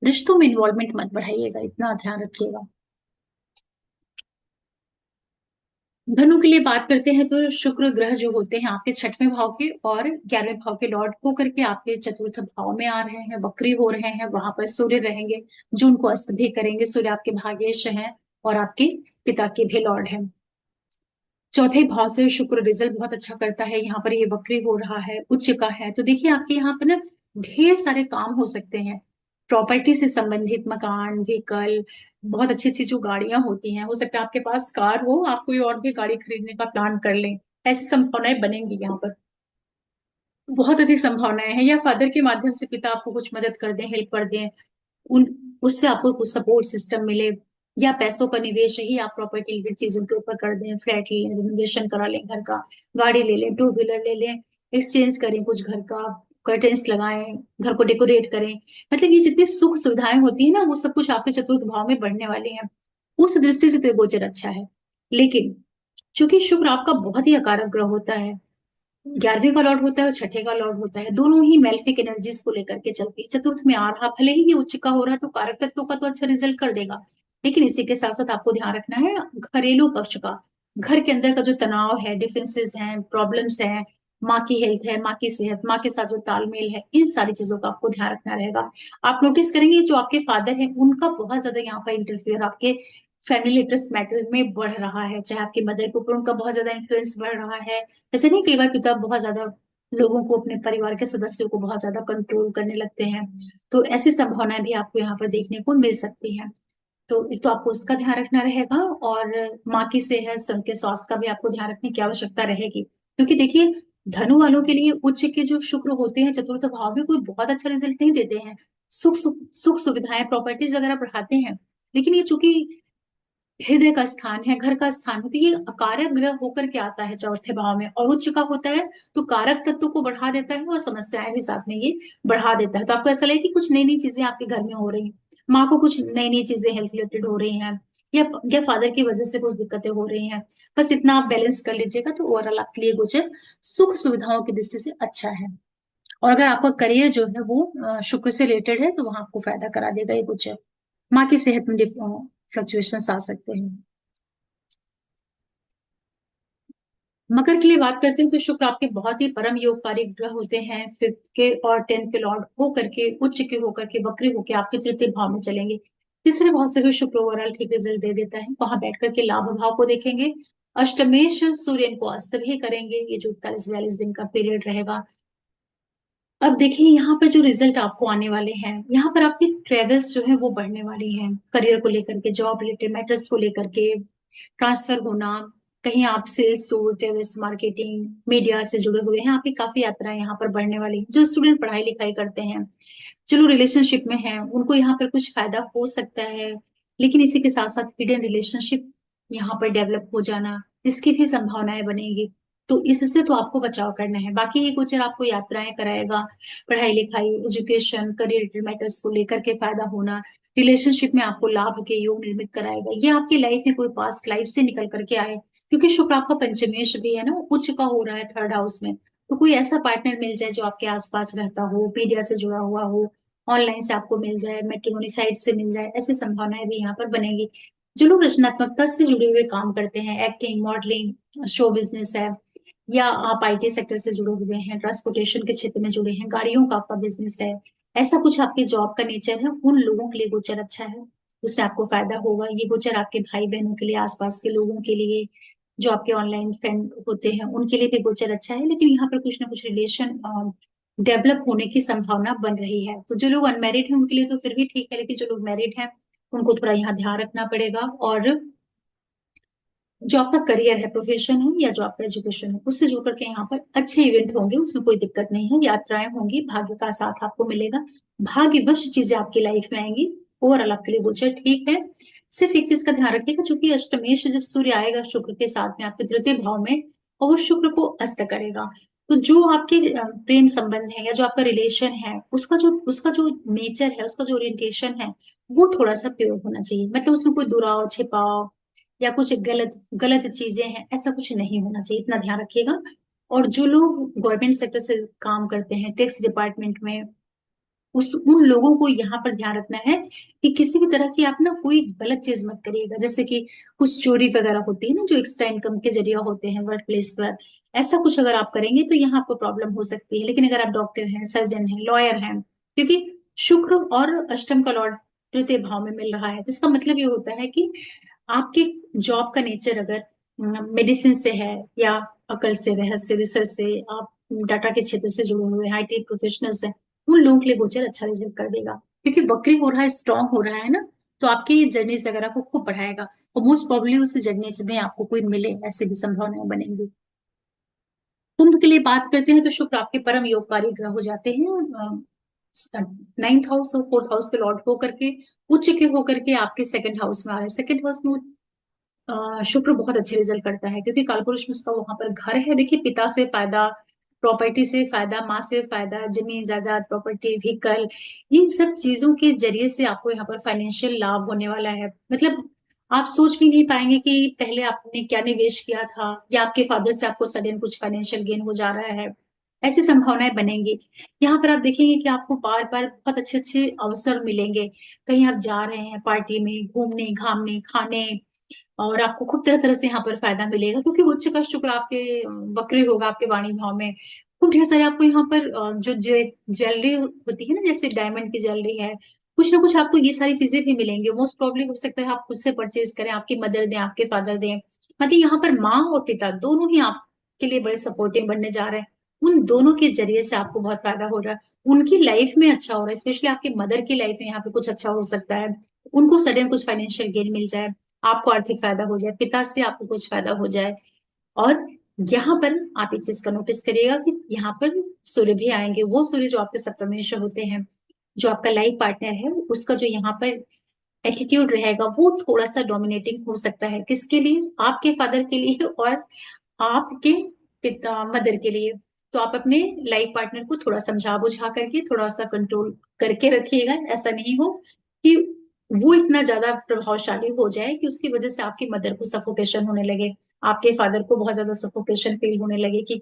रिश्तों में इन्वॉल्वमेंट मत बढ़ाइएगा, इतना ध्यान रखिएगा। धनु के लिए बात करते हैं तो शुक्र ग्रह जो होते हैं आपके 6वें भाव के और 11वें भाव के लॉर्ड होकर के आपके चतुर्थ भाव में आ रहे हैं, वक्री हो रहे हैं। वहां पर सूर्य रहेंगे जो उनको अस्त भी करेंगे। सूर्य आपके भाग्येश हैं और आपके पिता के भी लॉर्ड हैं। चौथे भाव से शुक्र रिजल्ट बहुत अच्छा करता है, यहाँ पर ये वक्री हो रहा है, उच्च का है। तो देखिए आपके यहाँ पर ना ढेर सारे काम हो सकते हैं, प्रॉपर्टी से संबंधित, मकान, व्हीकल, बहुत अच्छी अच्छी जो गाड़ियां होती हैं, हो सकता है आपके पास कार हो, आप कोई और भी गाड़ी खरीदने का प्लान कर लें। ऐसी संभावनाएं बनेंगी यहाँ पर, बहुत अधिक संभावनाएं हैं। या फादर के माध्यम से पिता आपको कुछ मदद कर दें, हेल्प कर दें, उन उससे आपको कुछ सपोर्ट सिस्टम मिले। या पैसों का निवेश ही आप प्रॉपर्टी रिलेटेड चीजों के ऊपर कर दें, फ्लैट ले लें, रेनोवेशन करा लें घर का, गाड़ी ले लें, टू व्हीलर ले लें, एक्सचेंज करें कुछ घर का, कर्टेन्स लगाएं, घर को डेकोरेट करें। मतलब ये जितनी सुख सुविधाएं होती है ना, वो सब कुछ आपके चतुर्थ भाव में बढ़ने वाली हैं। उस दृष्टि से तो ये गोचर अच्छा है। लेकिन चूंकि शुक्र आपका बहुत ही अकारक ग्रह होता है, 11वें का लॉर्ड होता है और 6ठे का लॉर्ड होता है, दोनों ही मेल्फिक एनर्जीज को लेकर के चलती है। चतुर्थ में आ रहा, भले ही ये उच्च का हो रहा है तो कारक तत्वों का तो अच्छा रिजल्ट कर देगा, लेकिन इसी के साथ साथ आपको ध्यान रखना है घरेलू पक्ष का। घर के अंदर का जो तनाव है, डिफरेंसेस हैं, प्रॉब्लम्स हैं, माँ की हेल्थ है, माँ की सेहत, माँ के साथ जो तालमेल है, इन सारी चीजों का आपको ध्यान रखना रहेगा। आप नोटिस करेंगे जो आपके फादर है उनका बहुत ज्यादा यहाँ पर इंटरफियर आपके फैमिली इंटरेस्ट मैटर में बढ़ रहा है। चाहे आपकी मदर के ऊपर उनका बहुत ज्यादा इन्फ्लुएंस बढ़ रहा है। ऐसे नहीं, कई बार पिता बहुत ज्यादा लोगों को, अपने परिवार के सदस्यों को बहुत ज्यादा कंट्रोल करने लगते हैं। तो ऐसी संभावनाएं भी आपको यहाँ पर देखने को मिल सकती हैं। तो एक तो आपको उसका ध्यान रखना रहेगा, और माँ की सेहत, उनके स्वास्थ्य का भी आपको ध्यान रखने की आवश्यकता रहेगी। क्योंकि देखिए, धनु वालों के लिए उच्च के जो शुक्र होते हैं चतुर्थ भाव में कोई बहुत अच्छा रिजल्ट नहीं देते हैं। सुख सुविधाएं, प्रॉपर्टीज वगैरह बढ़ाते हैं, लेकिन ये चूंकि हृदय का स्थान है, घर का स्थान है, तो ये अकारक ग्रह होकर के आता है चौथे भाव में, और उच्च का होता है तो कारक तत्व को बढ़ा देता है और समस्याएं भी साथ में ये बढ़ा देता है। तो आपको ऐसा लगे कि कुछ नई नई चीजें आपके घर में हो रही हैं, माँ को कुछ नई नई चीजें हेल्थ रिलेटेड हो रही हैं, या फादर की वजह से कुछ दिक्कतें हो रही हैं। बस इतना आप बैलेंस कर लीजिएगा तो ओवरऑल आपके लिए गोचर सुख सुविधाओं की दृष्टि से अच्छा है। और अगर आपका करियर जो है वो शुक्र से रिलेटेड है तो वहां आपको फायदा करा देगा ये गोचर। माँ की सेहत में फ्लक्चुएशंस आ सकते हैं। मकर के लिए बात करते हैं तो शुक्र आपके बहुत ही परम योगकारी ग्रह होते हैं। फिफ्थ के और टेंथ के लॉर्ड होकर के उच्च के होकर के वक्री होकर आपके तृतीय भाव में चलेंगे। तीसरे भाव से भी शुक्र ओवरऑल ठीक रिजल्ट दे देता है, वहां बैठ करके लाभ भाव को देखेंगे। अष्टमेश सूर्य इनको अस्त भी करेंगे, ये जो 41-42 दिन का पीरियड रहेगा। अब देखिए यहाँ पर जो रिजल्ट आपको आने वाले हैं, यहाँ पर आपकी ट्रेवल्स जो है वो बढ़ने वाली हैं, करियर को लेकर के, जॉब रिलेटेड मैटर्स को लेकर के, ट्रांसफर होना, कहीं आप सेल्स टूर, टेरेस मार्केटिंग, मीडिया से जुड़े हुए हैं, आपकी काफी यात्राएं यहाँ पर बढ़ने वाली हैं। जो स्टूडेंट पढ़ाई लिखाई करते हैं, जो लोग रिलेशनशिप में हैं, उनको यहाँ पर कुछ फायदा हो सकता है। लेकिन इसी के साथ साथ हिडन रिलेशनशिप यहाँ पर डेवलप हो जाना, इसकी भी संभावनाएं बनेगी। तो इससे तो आपको बचाव करना है। बाकी ये गोचर आपको यात्राएं कराएगा, पढ़ाई लिखाई, एजुकेशन, करियर मैटर्स को लेकर के फायदा होना, रिलेशनशिप में आपको लाभ के योग निर्मित कराएगा। ये आपकी लाइफ में कोई पास्ट लाइफ से निकल करके आए, क्योंकि शुक्र आपका पंचमेश भी है ना, उच्च का हो रहा है थर्ड हाउस में। तो कोई ऐसा पार्टनर मिल जाए जो आपके आसपास रहता हो, मीडिया से जुड़ा हुआ हो, ऑनलाइन से आपको मिल जाए, मैट्रिमोनी साइट से मिल जाए, ऐसी संभावनाएं भी यहाँ पर बनेगी। जो लोग रचनात्मकता से जुड़े हुए काम करते हैं, एक्टिंग, मॉडलिंग, शो बिजनेस है, या आप आईटी सेक्टर से जुड़े हुए हैं, ट्रांसपोर्टेशन के क्षेत्र में जुड़े हैं, गाड़ियों का आपका बिजनेस है, ऐसा कुछ आपके जॉब का नेचर है, उन लोगों के लिए गोचर अच्छा है, उससे आपको फायदा होगा। ये गोचर आपके भाई बहनों के लिए, आसपास के लोगों के लिए, जो आपके ऑनलाइन फ्रेंड होते हैं, उनके लिए भी गोचर अच्छा है। लेकिन यहाँ पर कुछ ना कुछ रिलेशन डेवलप होने की संभावना बन रही है। तो जो लोग अनमैरिड हैं उनके लिए तो फिर भी ठीक है, लेकिन जो लोग मैरिड हैं उनको थोड़ा यहाँ ध्यान रखना पड़ेगा। और जो आपका करियर है, प्रोफेशन है, या जो आपका एजुकेशन है, उससे जुड़ करके यहाँ पर अच्छे इवेंट होंगे, उसमें कोई दिक्कत नहीं है। यात्राएं होंगी, भाग्य का साथ आपको मिलेगा, भाग्यवश चीजें आपकी लाइफ में आएंगी। ओवरऑल आपके लिए गोचर ठीक है। सिर्फ एक चीज का ध्यान रखिएगा, चूंकि अष्टमेश जब सूर्य आएगा शुक्र के साथ में आपके तृतीय भाव में, और वो शुक्र को अस्त करेगा, तो जो आपके प्रेम संबंध है या जो आपका रिलेशन है, उसका जो नेचर है, उसका जो ओरिएंटेशन है, वो थोड़ा सा प्योर होना चाहिए। मतलब उसमें कोई दुराव, छिपाव या कुछ गलत गलत चीजें हैं, ऐसा कुछ नहीं होना चाहिए, इतना ध्यान रखिएगा। और जो लोग गवर्नमेंट सेक्टर से काम करते हैं, टैक्स डिपार्टमेंट में, उस उन लोगों को यहाँ पर ध्यान रखना है कि किसी भी तरह की आप ना कोई गलत चीज मत करिएगा। जैसे कि कुछ चोरी वगैरह होती है ना, जो एक्स्ट्रा इनकम के जरिए होते हैं वर्क प्लेस पर, ऐसा कुछ अगर आप करेंगे तो यहाँ आपको प्रॉब्लम हो सकती है। लेकिन अगर आप डॉक्टर हैं, सर्जन हैं, लॉयर हैं, क्योंकि शुक्र और अष्टम का लॉर्ड तृतीय भाव में मिल रहा है, तो इसका मतलब ये होता है कि आपके जॉब का नेचर अगर मेडिसिन से है, या अकल से, रहस्य, रिसर्च से, आप डाटा के क्षेत्र से जुड़े हुए आईटी प्रोफेशनल्स हैं, उन लोगों के लिए गोचर अच्छा रिजल्ट कर देगा। क्योंकि वक्री हो रहा है, स्ट्रांग हो रहा है ना, तो आपकी जर्नीज वगैरह को खूब बढ़ाएगा, और मोस्ट प्रोबेबली उस जर्नीज में आपको कोई मिले, ऐसे भी संभावनाएं बनेंगी। कुंभ के लिए बात करते हैं तो शुक्र आपके परम योगकारी ग्रह हो जाते हैं। नाइन्थ हाउस और फोर्थ हाउस के लॉर्ड होकर के, उच्च के होकर के आपके सेकंड हाउस में आ रहे हैं। सेकंड हाउस में शुक्र बहुत अच्छे रिजल्ट करता है, क्योंकि कालपुरुष में उसका वहां पर घर है। देखिए, पिता से फायदा, प्रॉपर्टी से फायदा, माँ से फायदा, जमीन जायदाद, प्रॉपर्टी, व्हीकल, इन सब चीजों के जरिए से आपको यहाँ पर फाइनेंशियल लाभ होने वाला है। मतलब आप सोच भी नहीं पाएंगे कि पहले आपने क्या निवेश किया था, या आपके फादर से आपको सडन कुछ फाइनेंशियल गेन हो जा रहा है, ऐसी संभावनाएं बनेंगी। यहाँ पर आप देखेंगे कि आपको बार बार बहुत अच्छे अच्छे अवसर मिलेंगे। कहीं आप जा रहे हैं पार्टी में, घूमने घामने, खाने, और आपको खूब तरह तरह से यहाँ पर फायदा मिलेगा, क्योंकि उच्च का शुक्र आपके वक्री होगा आपके वाणी भाव में। खूब ढेर सारे आपको यहाँ पर जो ज्वेलरी होती है ना, जैसे डायमंड की ज्वेलरी है, कुछ ना कुछ आपको ये सारी चीजें भी मिलेंगी। मोस्ट प्रॉब्ली हो सकता है आप खुद से परचेज करें, आपकी मदर दें, आपके फादर दें। मतलब यहाँ पर माँ और पिता दोनों ही आपके लिए बड़े सपोर्टिव बनने जा रहे हैं। उन दोनों के जरिए से आपको बहुत फायदा हो रहा है, उनकी लाइफ में अच्छा हो रहा है, स्पेशली आपकी मदर की लाइफ में यहाँ पे कुछ अच्छा हो सकता है। उनको सडन कुछ फाइनेंशियल गेन मिल जाए, आपको आर्थिक फायदा हो जाए, पिता से आपको कुछ फायदा हो जाए। और यहाँ पर आप एक चीज का नोटिस करिएगा कि यहाँ पर सूर्य भी आएंगे, वो सूर्य जो आपके सप्तमेश होते हैं, जो आपका लाइफ पार्टनर है, उसका जो यहाँ पर एटीट्यूड रहेगा वो थोड़ा सा डोमिनेटिंग हो सकता है। किसके लिए? आपके फादर के लिए और आपके पिता, मदर के लिए। तो आप अपने लाइफ पार्टनर को थोड़ा समझा बुझा करके, थोड़ा सा कंट्रोल करके रखिएगा। ऐसा नहीं हो कि वो इतना ज्यादा प्रभावशाली हो जाए कि उसकी वजह से आपकी मदर को सफोकेशन होने लगे, आपके फादर को बहुत ज्यादा सफोकेशन फील होने लगे कि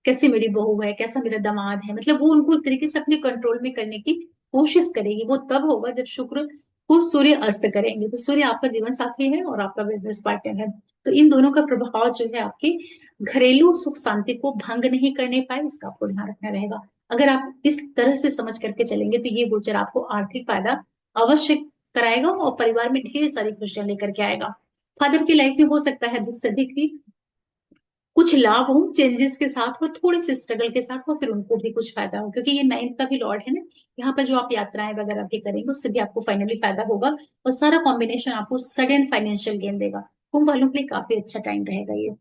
कैसी मेरी बहू है, कैसा मेरा दामाद है। मतलब वो उनको एक तरीके से अपने कंट्रोल में करने की कोशिश करेगी। वो तब होगा जब शुक्र वो सूर्य अस्त करेंगे। तो सूर्य आपका जीवन साथी है और आपका बिजनेस पार्टनर है। तो इन दोनों का प्रभाव जो है आपके घरेलू सुख शांति को भंग नहीं करने पाए, इसका आपको ध्यान रखना रहेगा। अगर आप इस तरह से समझ करके चलेंगे तो ये गोचर आपको आर्थिक फायदा अवश्य कराएगा और परिवार में ढेर सारी खुशियां लेकर के आएगा। फादर की लाइफ में हो सकता है अधिक से अधिक कुछ लाभ हो, चेंजेस के साथ हो, थोड़े से स्ट्रगल के साथ हो, फिर उनको भी कुछ फायदा हो, क्योंकि ये नाइन्थ का भी लॉर्ड है ना। यहाँ पर जो आप यात्राएं वगैरह भी करेंगे उससे भी आपको फाइनली फायदा होगा और सारा कॉम्बिनेशन आपको सडन फाइनेंशियल गेन देगा। कुंभ वालों के लिए काफी अच्छा टाइम रहेगा ये।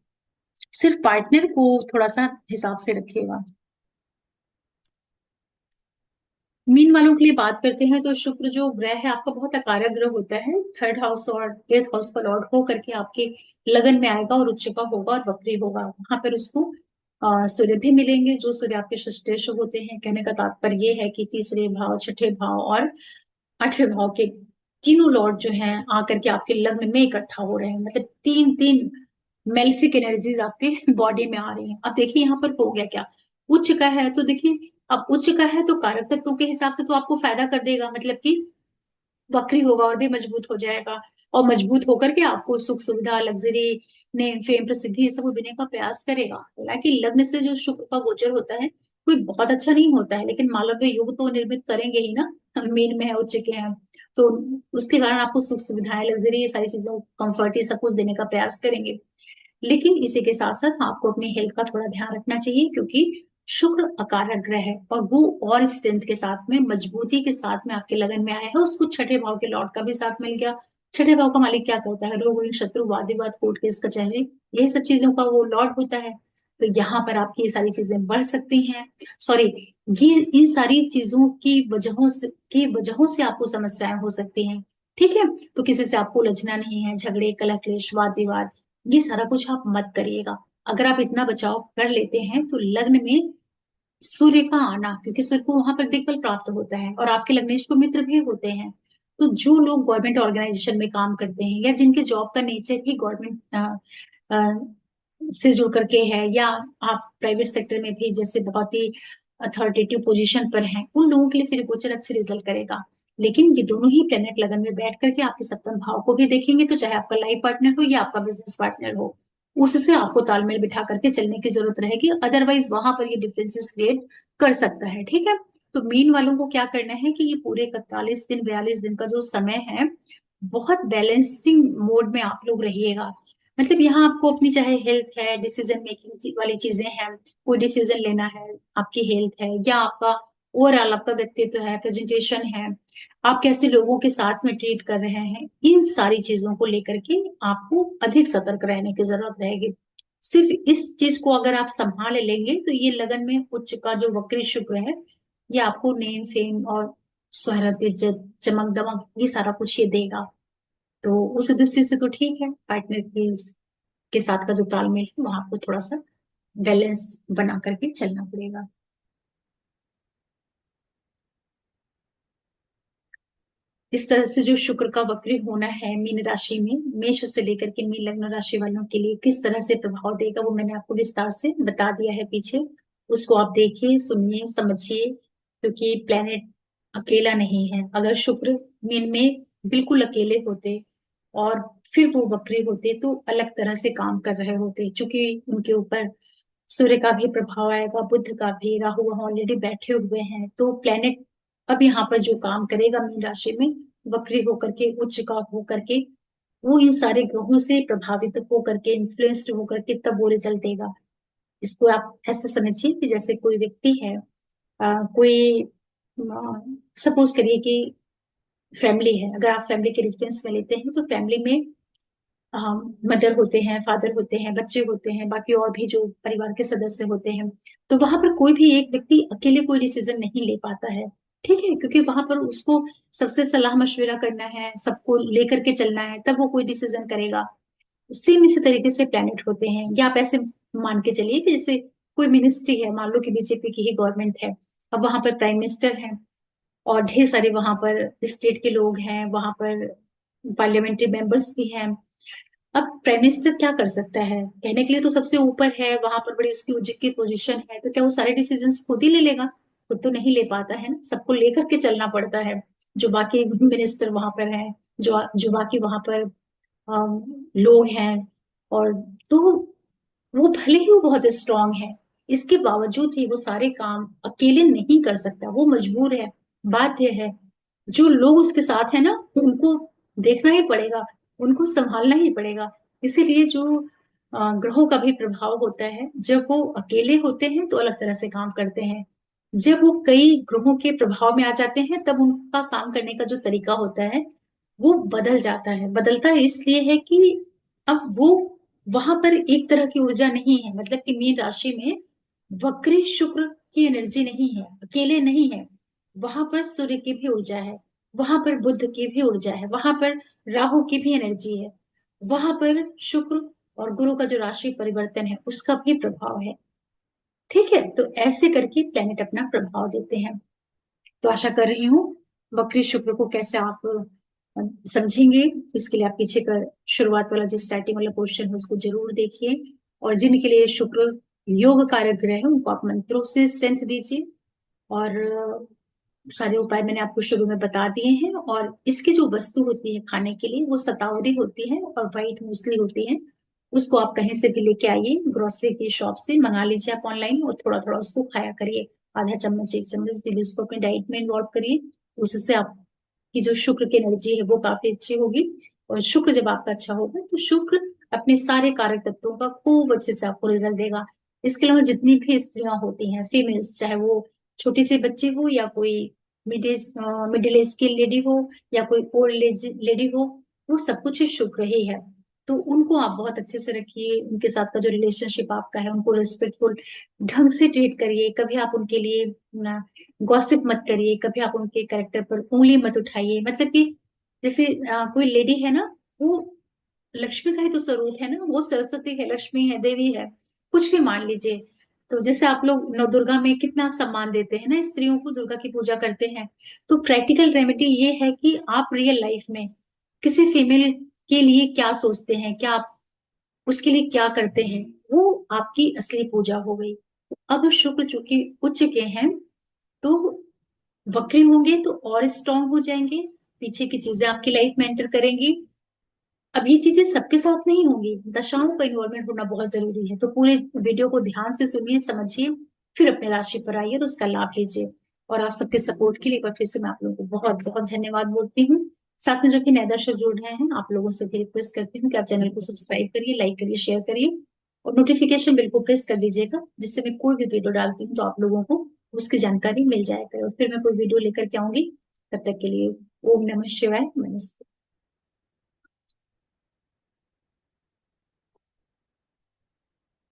सिर्फ पार्टनर को थोड़ा सा हिसाब से रखिएगा। मीन वालों के लिए बात करते हैं तो शुक्र जो ग्रह है आपका बहुत अकारक ग्रह होता है। थर्ड हाउस और एर्थ हाउस का लॉर्ड हो करके आपके लगन में आएगा और उच्च का होगा और वक्री होगा। वहां पर उसको सूर्य भी मिलेंगे जो सूर्य आपके षष्ठेश होते हैं। कहने का तात्पर्य ये है कि तीसरे भाव, छठे भाव और आठवें भाव के तीनों लॉर्ड जो हैं आकर के आपके लग्न में इकट्ठा हो रहे हैं। मतलब तीन तीन मेल्फिक एनर्जीज आपके बॉडी में आ रही हैं। अब देखिए यहाँ पर हो गया क्या, उच्च का है तो देखिए, अब उच्च का है तो कारक तत्वों के हिसाब से तो आपको फायदा कर देगा, मतलब कि वक्री होगा और भी मजबूत हो जाएगा। और मजबूत होकर के आपको सुख सुविधा, लग्जरी, नेम फेम, प्रसिद्धि, ये सब देने का प्रयास करेगा। हालांकि लग्न से जो शुक्र का गोचर होता है कोई बहुत अच्छा नहीं होता है, लेकिन मालव्य योग तो निर्मित करेंगे ही ना। हम मीन में है, उच्च के हैं, तो उसके कारण आपको सुख सुविधाएं, लग्जरी, ये सारी चीजों, कंफर्ट, ये सब कुछ देने का प्रयास करेंगे। लेकिन इसी के साथ साथ आपको अपनी हेल्थ का थोड़ा ध्यान रखना चाहिए, क्योंकि शुक्र अकारक ग्रह है और वो और स्ट्रेंथ के साथ में, मजबूती के साथ में आपके लगन में आया है। उसको छठे भाव के लॉर्ड का भी साथ मिल गया। छठे भाव का मालिक क्या करता है, रोग, ऋण, शत्रु, वाद विवाद, कोर्ट केस, कचहरी, यही सब चीजों का वो लॉर्ड होता है। तो यहाँ पर आपकी ये सारी चीजें बढ़ सकती हैं। सॉरी, ये इन सारी चीजों की वजहों से आपको समस्याएं हो सकती हैं। ठीक है, तो किसी से आपको उलझना नहीं है, झगड़े, कलह, क्लेश, वाद विवाद, ये सारा कुछ आप मत करिएगा। अगर आप इतना बचाव कर लेते हैं तो लग्न में सूर्य का आना, क्योंकि सूर्य को वहां पर दिक्बल प्राप्त होता है और आपके लग्नेश को मित्र भी होते हैं। तो जो लोग गवर्नमेंट ऑर्गेनाइजेशन में काम करते हैं या जिनके जॉब का नेचर ही गवर्नमेंट से जुड़ करके है, या आप प्राइवेट सेक्टर में भी जैसे बहुत ही अथॉरिटेटिव पोजीशन पर हैं, उन लोगों के लिए फिर गोचर अच्छे रिजल्ट करेगा। लेकिन ये दोनों ही प्लेनेट लगन में बैठ करके आपके सप्तम भाव को भी देखेंगे, तो चाहे आपका लाइफ पार्टनर हो या आपका बिजनेस पार्टनर हो, उससे आपको तालमेल बिठा करके चलने की जरूरत रहेगी। अदरवाइज वहां पर ये डिफरेंसेस क्रिएट कर सकता है। ठीक है, तो मीन वालों को क्या करना है कि ये पूरे 41 दिन, 42 दिन का जो समय है, बहुत बैलेंसिंग मोड में आप लोग रहिएगा। मतलब यहाँ आपको अपनी, चाहे हेल्थ है, डिसीजन मेकिंग वाली चीजें हैं, कोई डिसीजन लेना है, आपकी हेल्थ है, या आपका ओवरऑल आपका व्यक्तित्व है, प्रेजेंटेशन है, आप कैसे लोगों के साथ में ट्रीट कर रहे हैं, इन सारी चीजों को लेकर के आपको अधिक सतर्क रहने की जरूरत रहेगी। सिर्फ इस चीज को अगर आप संभाल लेंगे तो ये लगन में उच्च का जो वक्री शुक्र है, ये आपको नेम फेम और शोहरत, इज्जत, चमक दमक, ये सारा कुछ ये देगा। तो उस दृष्टि से तो ठीक है, पार्टनर के साथ का जो तालमेल है वहां आपको थोड़ा सा बैलेंस बना करके चलना पड़ेगा। इस तरह से जो शुक्र का वक्री होना है मीन राशि में, मेष से लेकर के मीन लग्न राशि वालों के लिए किस तरह से प्रभाव देगा वो मैंने आपको विस्तार से बता दिया है पीछे। उसको आप देखिए, सुनिए, समझिए, क्योंकि प्लेनेट अकेला नहीं है। अगर शुक्र मीन में बिल्कुल अकेले होते और फिर वो वक्री होते तो अलग तरह से काम कर रहे होते, क्योंकि उनके ऊपर सूर्य का भी प्रभाव आएगा, बुध का भी, राहु वहां ऑलरेडी बैठे हुए हैं। तो प्लेनेट अब यहाँ पर जो काम करेगा मीन राशि में, वक्री होकर के, उच्च का होकर के, वो इन सारे ग्रहों से प्रभावित होकर के, इन्फ्लुएंस्ड होकर के तब वो रिजल्ट देगा। इसको आप ऐसे समझिए कि जैसे कोई व्यक्ति है, कोई सपोज करिए कि फैमिली है। अगर आप फैमिली के रेफरेंस में लेते हैं तो फैमिली में मदर होते हैं, फादर होते हैं, बच्चे होते हैं, बाकी और भी जो परिवार के सदस्य होते हैं। तो वहां पर कोई भी एक व्यक्ति अकेले कोई डिसीजन नहीं ले पाता है। ठीक है, क्योंकि वहां पर उसको सबसे सलाह मशविरा करना है, सबको लेकर के चलना है, तब वो कोई डिसीजन करेगा। सेम इसी तरीके से प्लेनेट होते हैं। या आप ऐसे मान के चलिए कि जैसे कोई मिनिस्ट्री है, मान लो कि बीजेपी की ही गवर्नमेंट है, अब वहां पर प्राइम मिनिस्टर है और ढेर सारे वहां पर स्टेट के लोग हैं, वहां पर पार्लियामेंट्री मेंबर्स भी हैं। अब प्राइम मिनिस्टर क्या कर सकता है, कहने के लिए तो सबसे ऊपर है, वहां पर बड़ी उसकी उच्च की पोजीशन है, तो क्या वो सारे डिसीजंस खुद ही ले लेगा? खुद तो नहीं ले पाता है ना, सबको लेकर के चलना पड़ता है। जो बाकी मिनिस्टर वहां पर हैं, जो जो बाकी वहां पर लोग हैं। और तो वो भले ही वो बहुत स्ट्रांग है, इसके बावजूद भी वो सारे काम अकेले नहीं कर सकता, वो मजबूर है, बाध्य है। जो लोग उसके साथ है ना, उनको देखना ही पड़ेगा, उनको संभालना ही पड़ेगा। इसीलिए जो ग्रहों का भी प्रभाव होता है, जब वो अकेले होते हैं तो अलग तरह से काम करते हैं, जब वो कई ग्रहों के प्रभाव में आ जाते हैं तब उनका काम करने का जो तरीका होता है वो बदल जाता है। बदलता इसलिए है कि अब वो वहां पर एक तरह की ऊर्जा नहीं है, मतलब कि मीन राशि में वक्री शुक्र की एनर्जी नहीं है, अकेले नहीं है। वहां पर सूर्य की भी ऊर्जा है, वहां पर बुध की भी ऊर्जा है, वहां पर राहु की भी एनर्जी है, वहां पर शुक्र और गुरु का जो राशि परिवर्तन है उसका भी प्रभाव है। ठीक है, तो ऐसे करके प्लेनेट अपना प्रभाव देते हैं। तो आशा कर रही हूँ वक्री शुक्र को कैसे आप समझेंगे। इसके लिए आप पीछे का शुरुआत वाला जो स्टार्टिंग वाला क्वेश्चन है उसको जरूर देखिए। और जिनके लिए शुक्र योग कारक ग्रह है उनको आप मंत्रों से स्ट्रेंथ दीजिए। और सारे उपाय मैंने आपको शुरू में बता दिए हैं। और इसकी जो वस्तु होती है खाने के लिए वो सतावरी होती है और व्हाइट मूसली होती है। उसको आप कहीं से भी लेके आइए, ग्रोसरी की शॉप से मंगा लीजिए आप ऑनलाइन, और थोड़ा थोड़ा उसको खाया करिए, आधा चम्मच एक चम्मच डेली उसको अपनी डाइट में इन्वॉल्व करिए। उससे आपकी जो शुक्र की एनर्जी है वो काफी अच्छी होगी। और शुक्र जब आपका अच्छा होगा तो शुक्र अपने सारे कारक तत्वों का खूब अच्छे से आपको रिजल्ट देगा। इसके अलावा जितनी भी स्त्रियां होती हैं, फीमेल्स, चाहे वो छोटी सी बच्ची हो या कोई मिडिल एज की लेडी हो या कोई ओल्ड एज लेडी हो, वो सब कुछ शुक्र ही है। तो उनको आप बहुत अच्छे से रखिए, उनके साथ का जो रिलेशनशिप आपका है उनको रिस्पेक्टफुल ढंग से ट्रीट करिए। कभी आप उनके लिए गॉसिप मत करिए, कभी आप उनके कैरेक्टर पर उंगली मत उठाइए। मतलब कि जैसे कोई लेडी है ना, वो लक्ष्मी का ही तो स्वरूप है ना, वो सरस्वती है, लक्ष्मी है, देवी है, कुछ भी मान लीजिए। तो जैसे आप लोग नौ दुर्गा में कितना सम्मान देते हैं ना, स्त्रियों को दुर्गा की पूजा करते हैं। तो प्रैक्टिकल रेमेडी ये है कि आप रियल लाइफ में किसी फीमेल के लिए क्या सोचते हैं, क्या आप उसके लिए क्या करते हैं, वो आपकी असली पूजा हो गई। तो अब शुक्र चूंकि उच्च के हैं, तो वक्री होंगे तो और स्ट्रांग हो जाएंगे, पीछे की चीजें आपकी लाइफ में एंटर करेंगी। अब ये चीजें सबके साथ नहीं होंगी, दशाओं का इन्वॉल्वमेंट होना बहुत जरूरी है। तो पूरे वीडियो को ध्यान से सुनिए, समझिए, फिर अपने राशि पर आइए और उसका लाभ लीजिए। और आप सबके सपोर्ट के लिए एक बार फिर से मैं आप लोगों को बहुत बहुत धन्यवाद बोलती हूँ। साथ में जो कि नए दर्शक जुड़ रहे हैं, आप लोगों से भी रिक्वेस्ट करती हूँ कि आप चैनल को सब्सक्राइब करिए, लाइक करिए, शेयर करिए, और नोटिफिकेशन बिल्कुल प्रेस कर दीजिएगा, जिससे मैं कोई भी वीडियो डालती हूँ तो आप लोगों को उसकी जानकारी मिल जाएगा। और फिर मैं कोई वीडियो लेकर के आऊंगी, तब तक के लिए ओम नमः शिवाय, नमस्ते।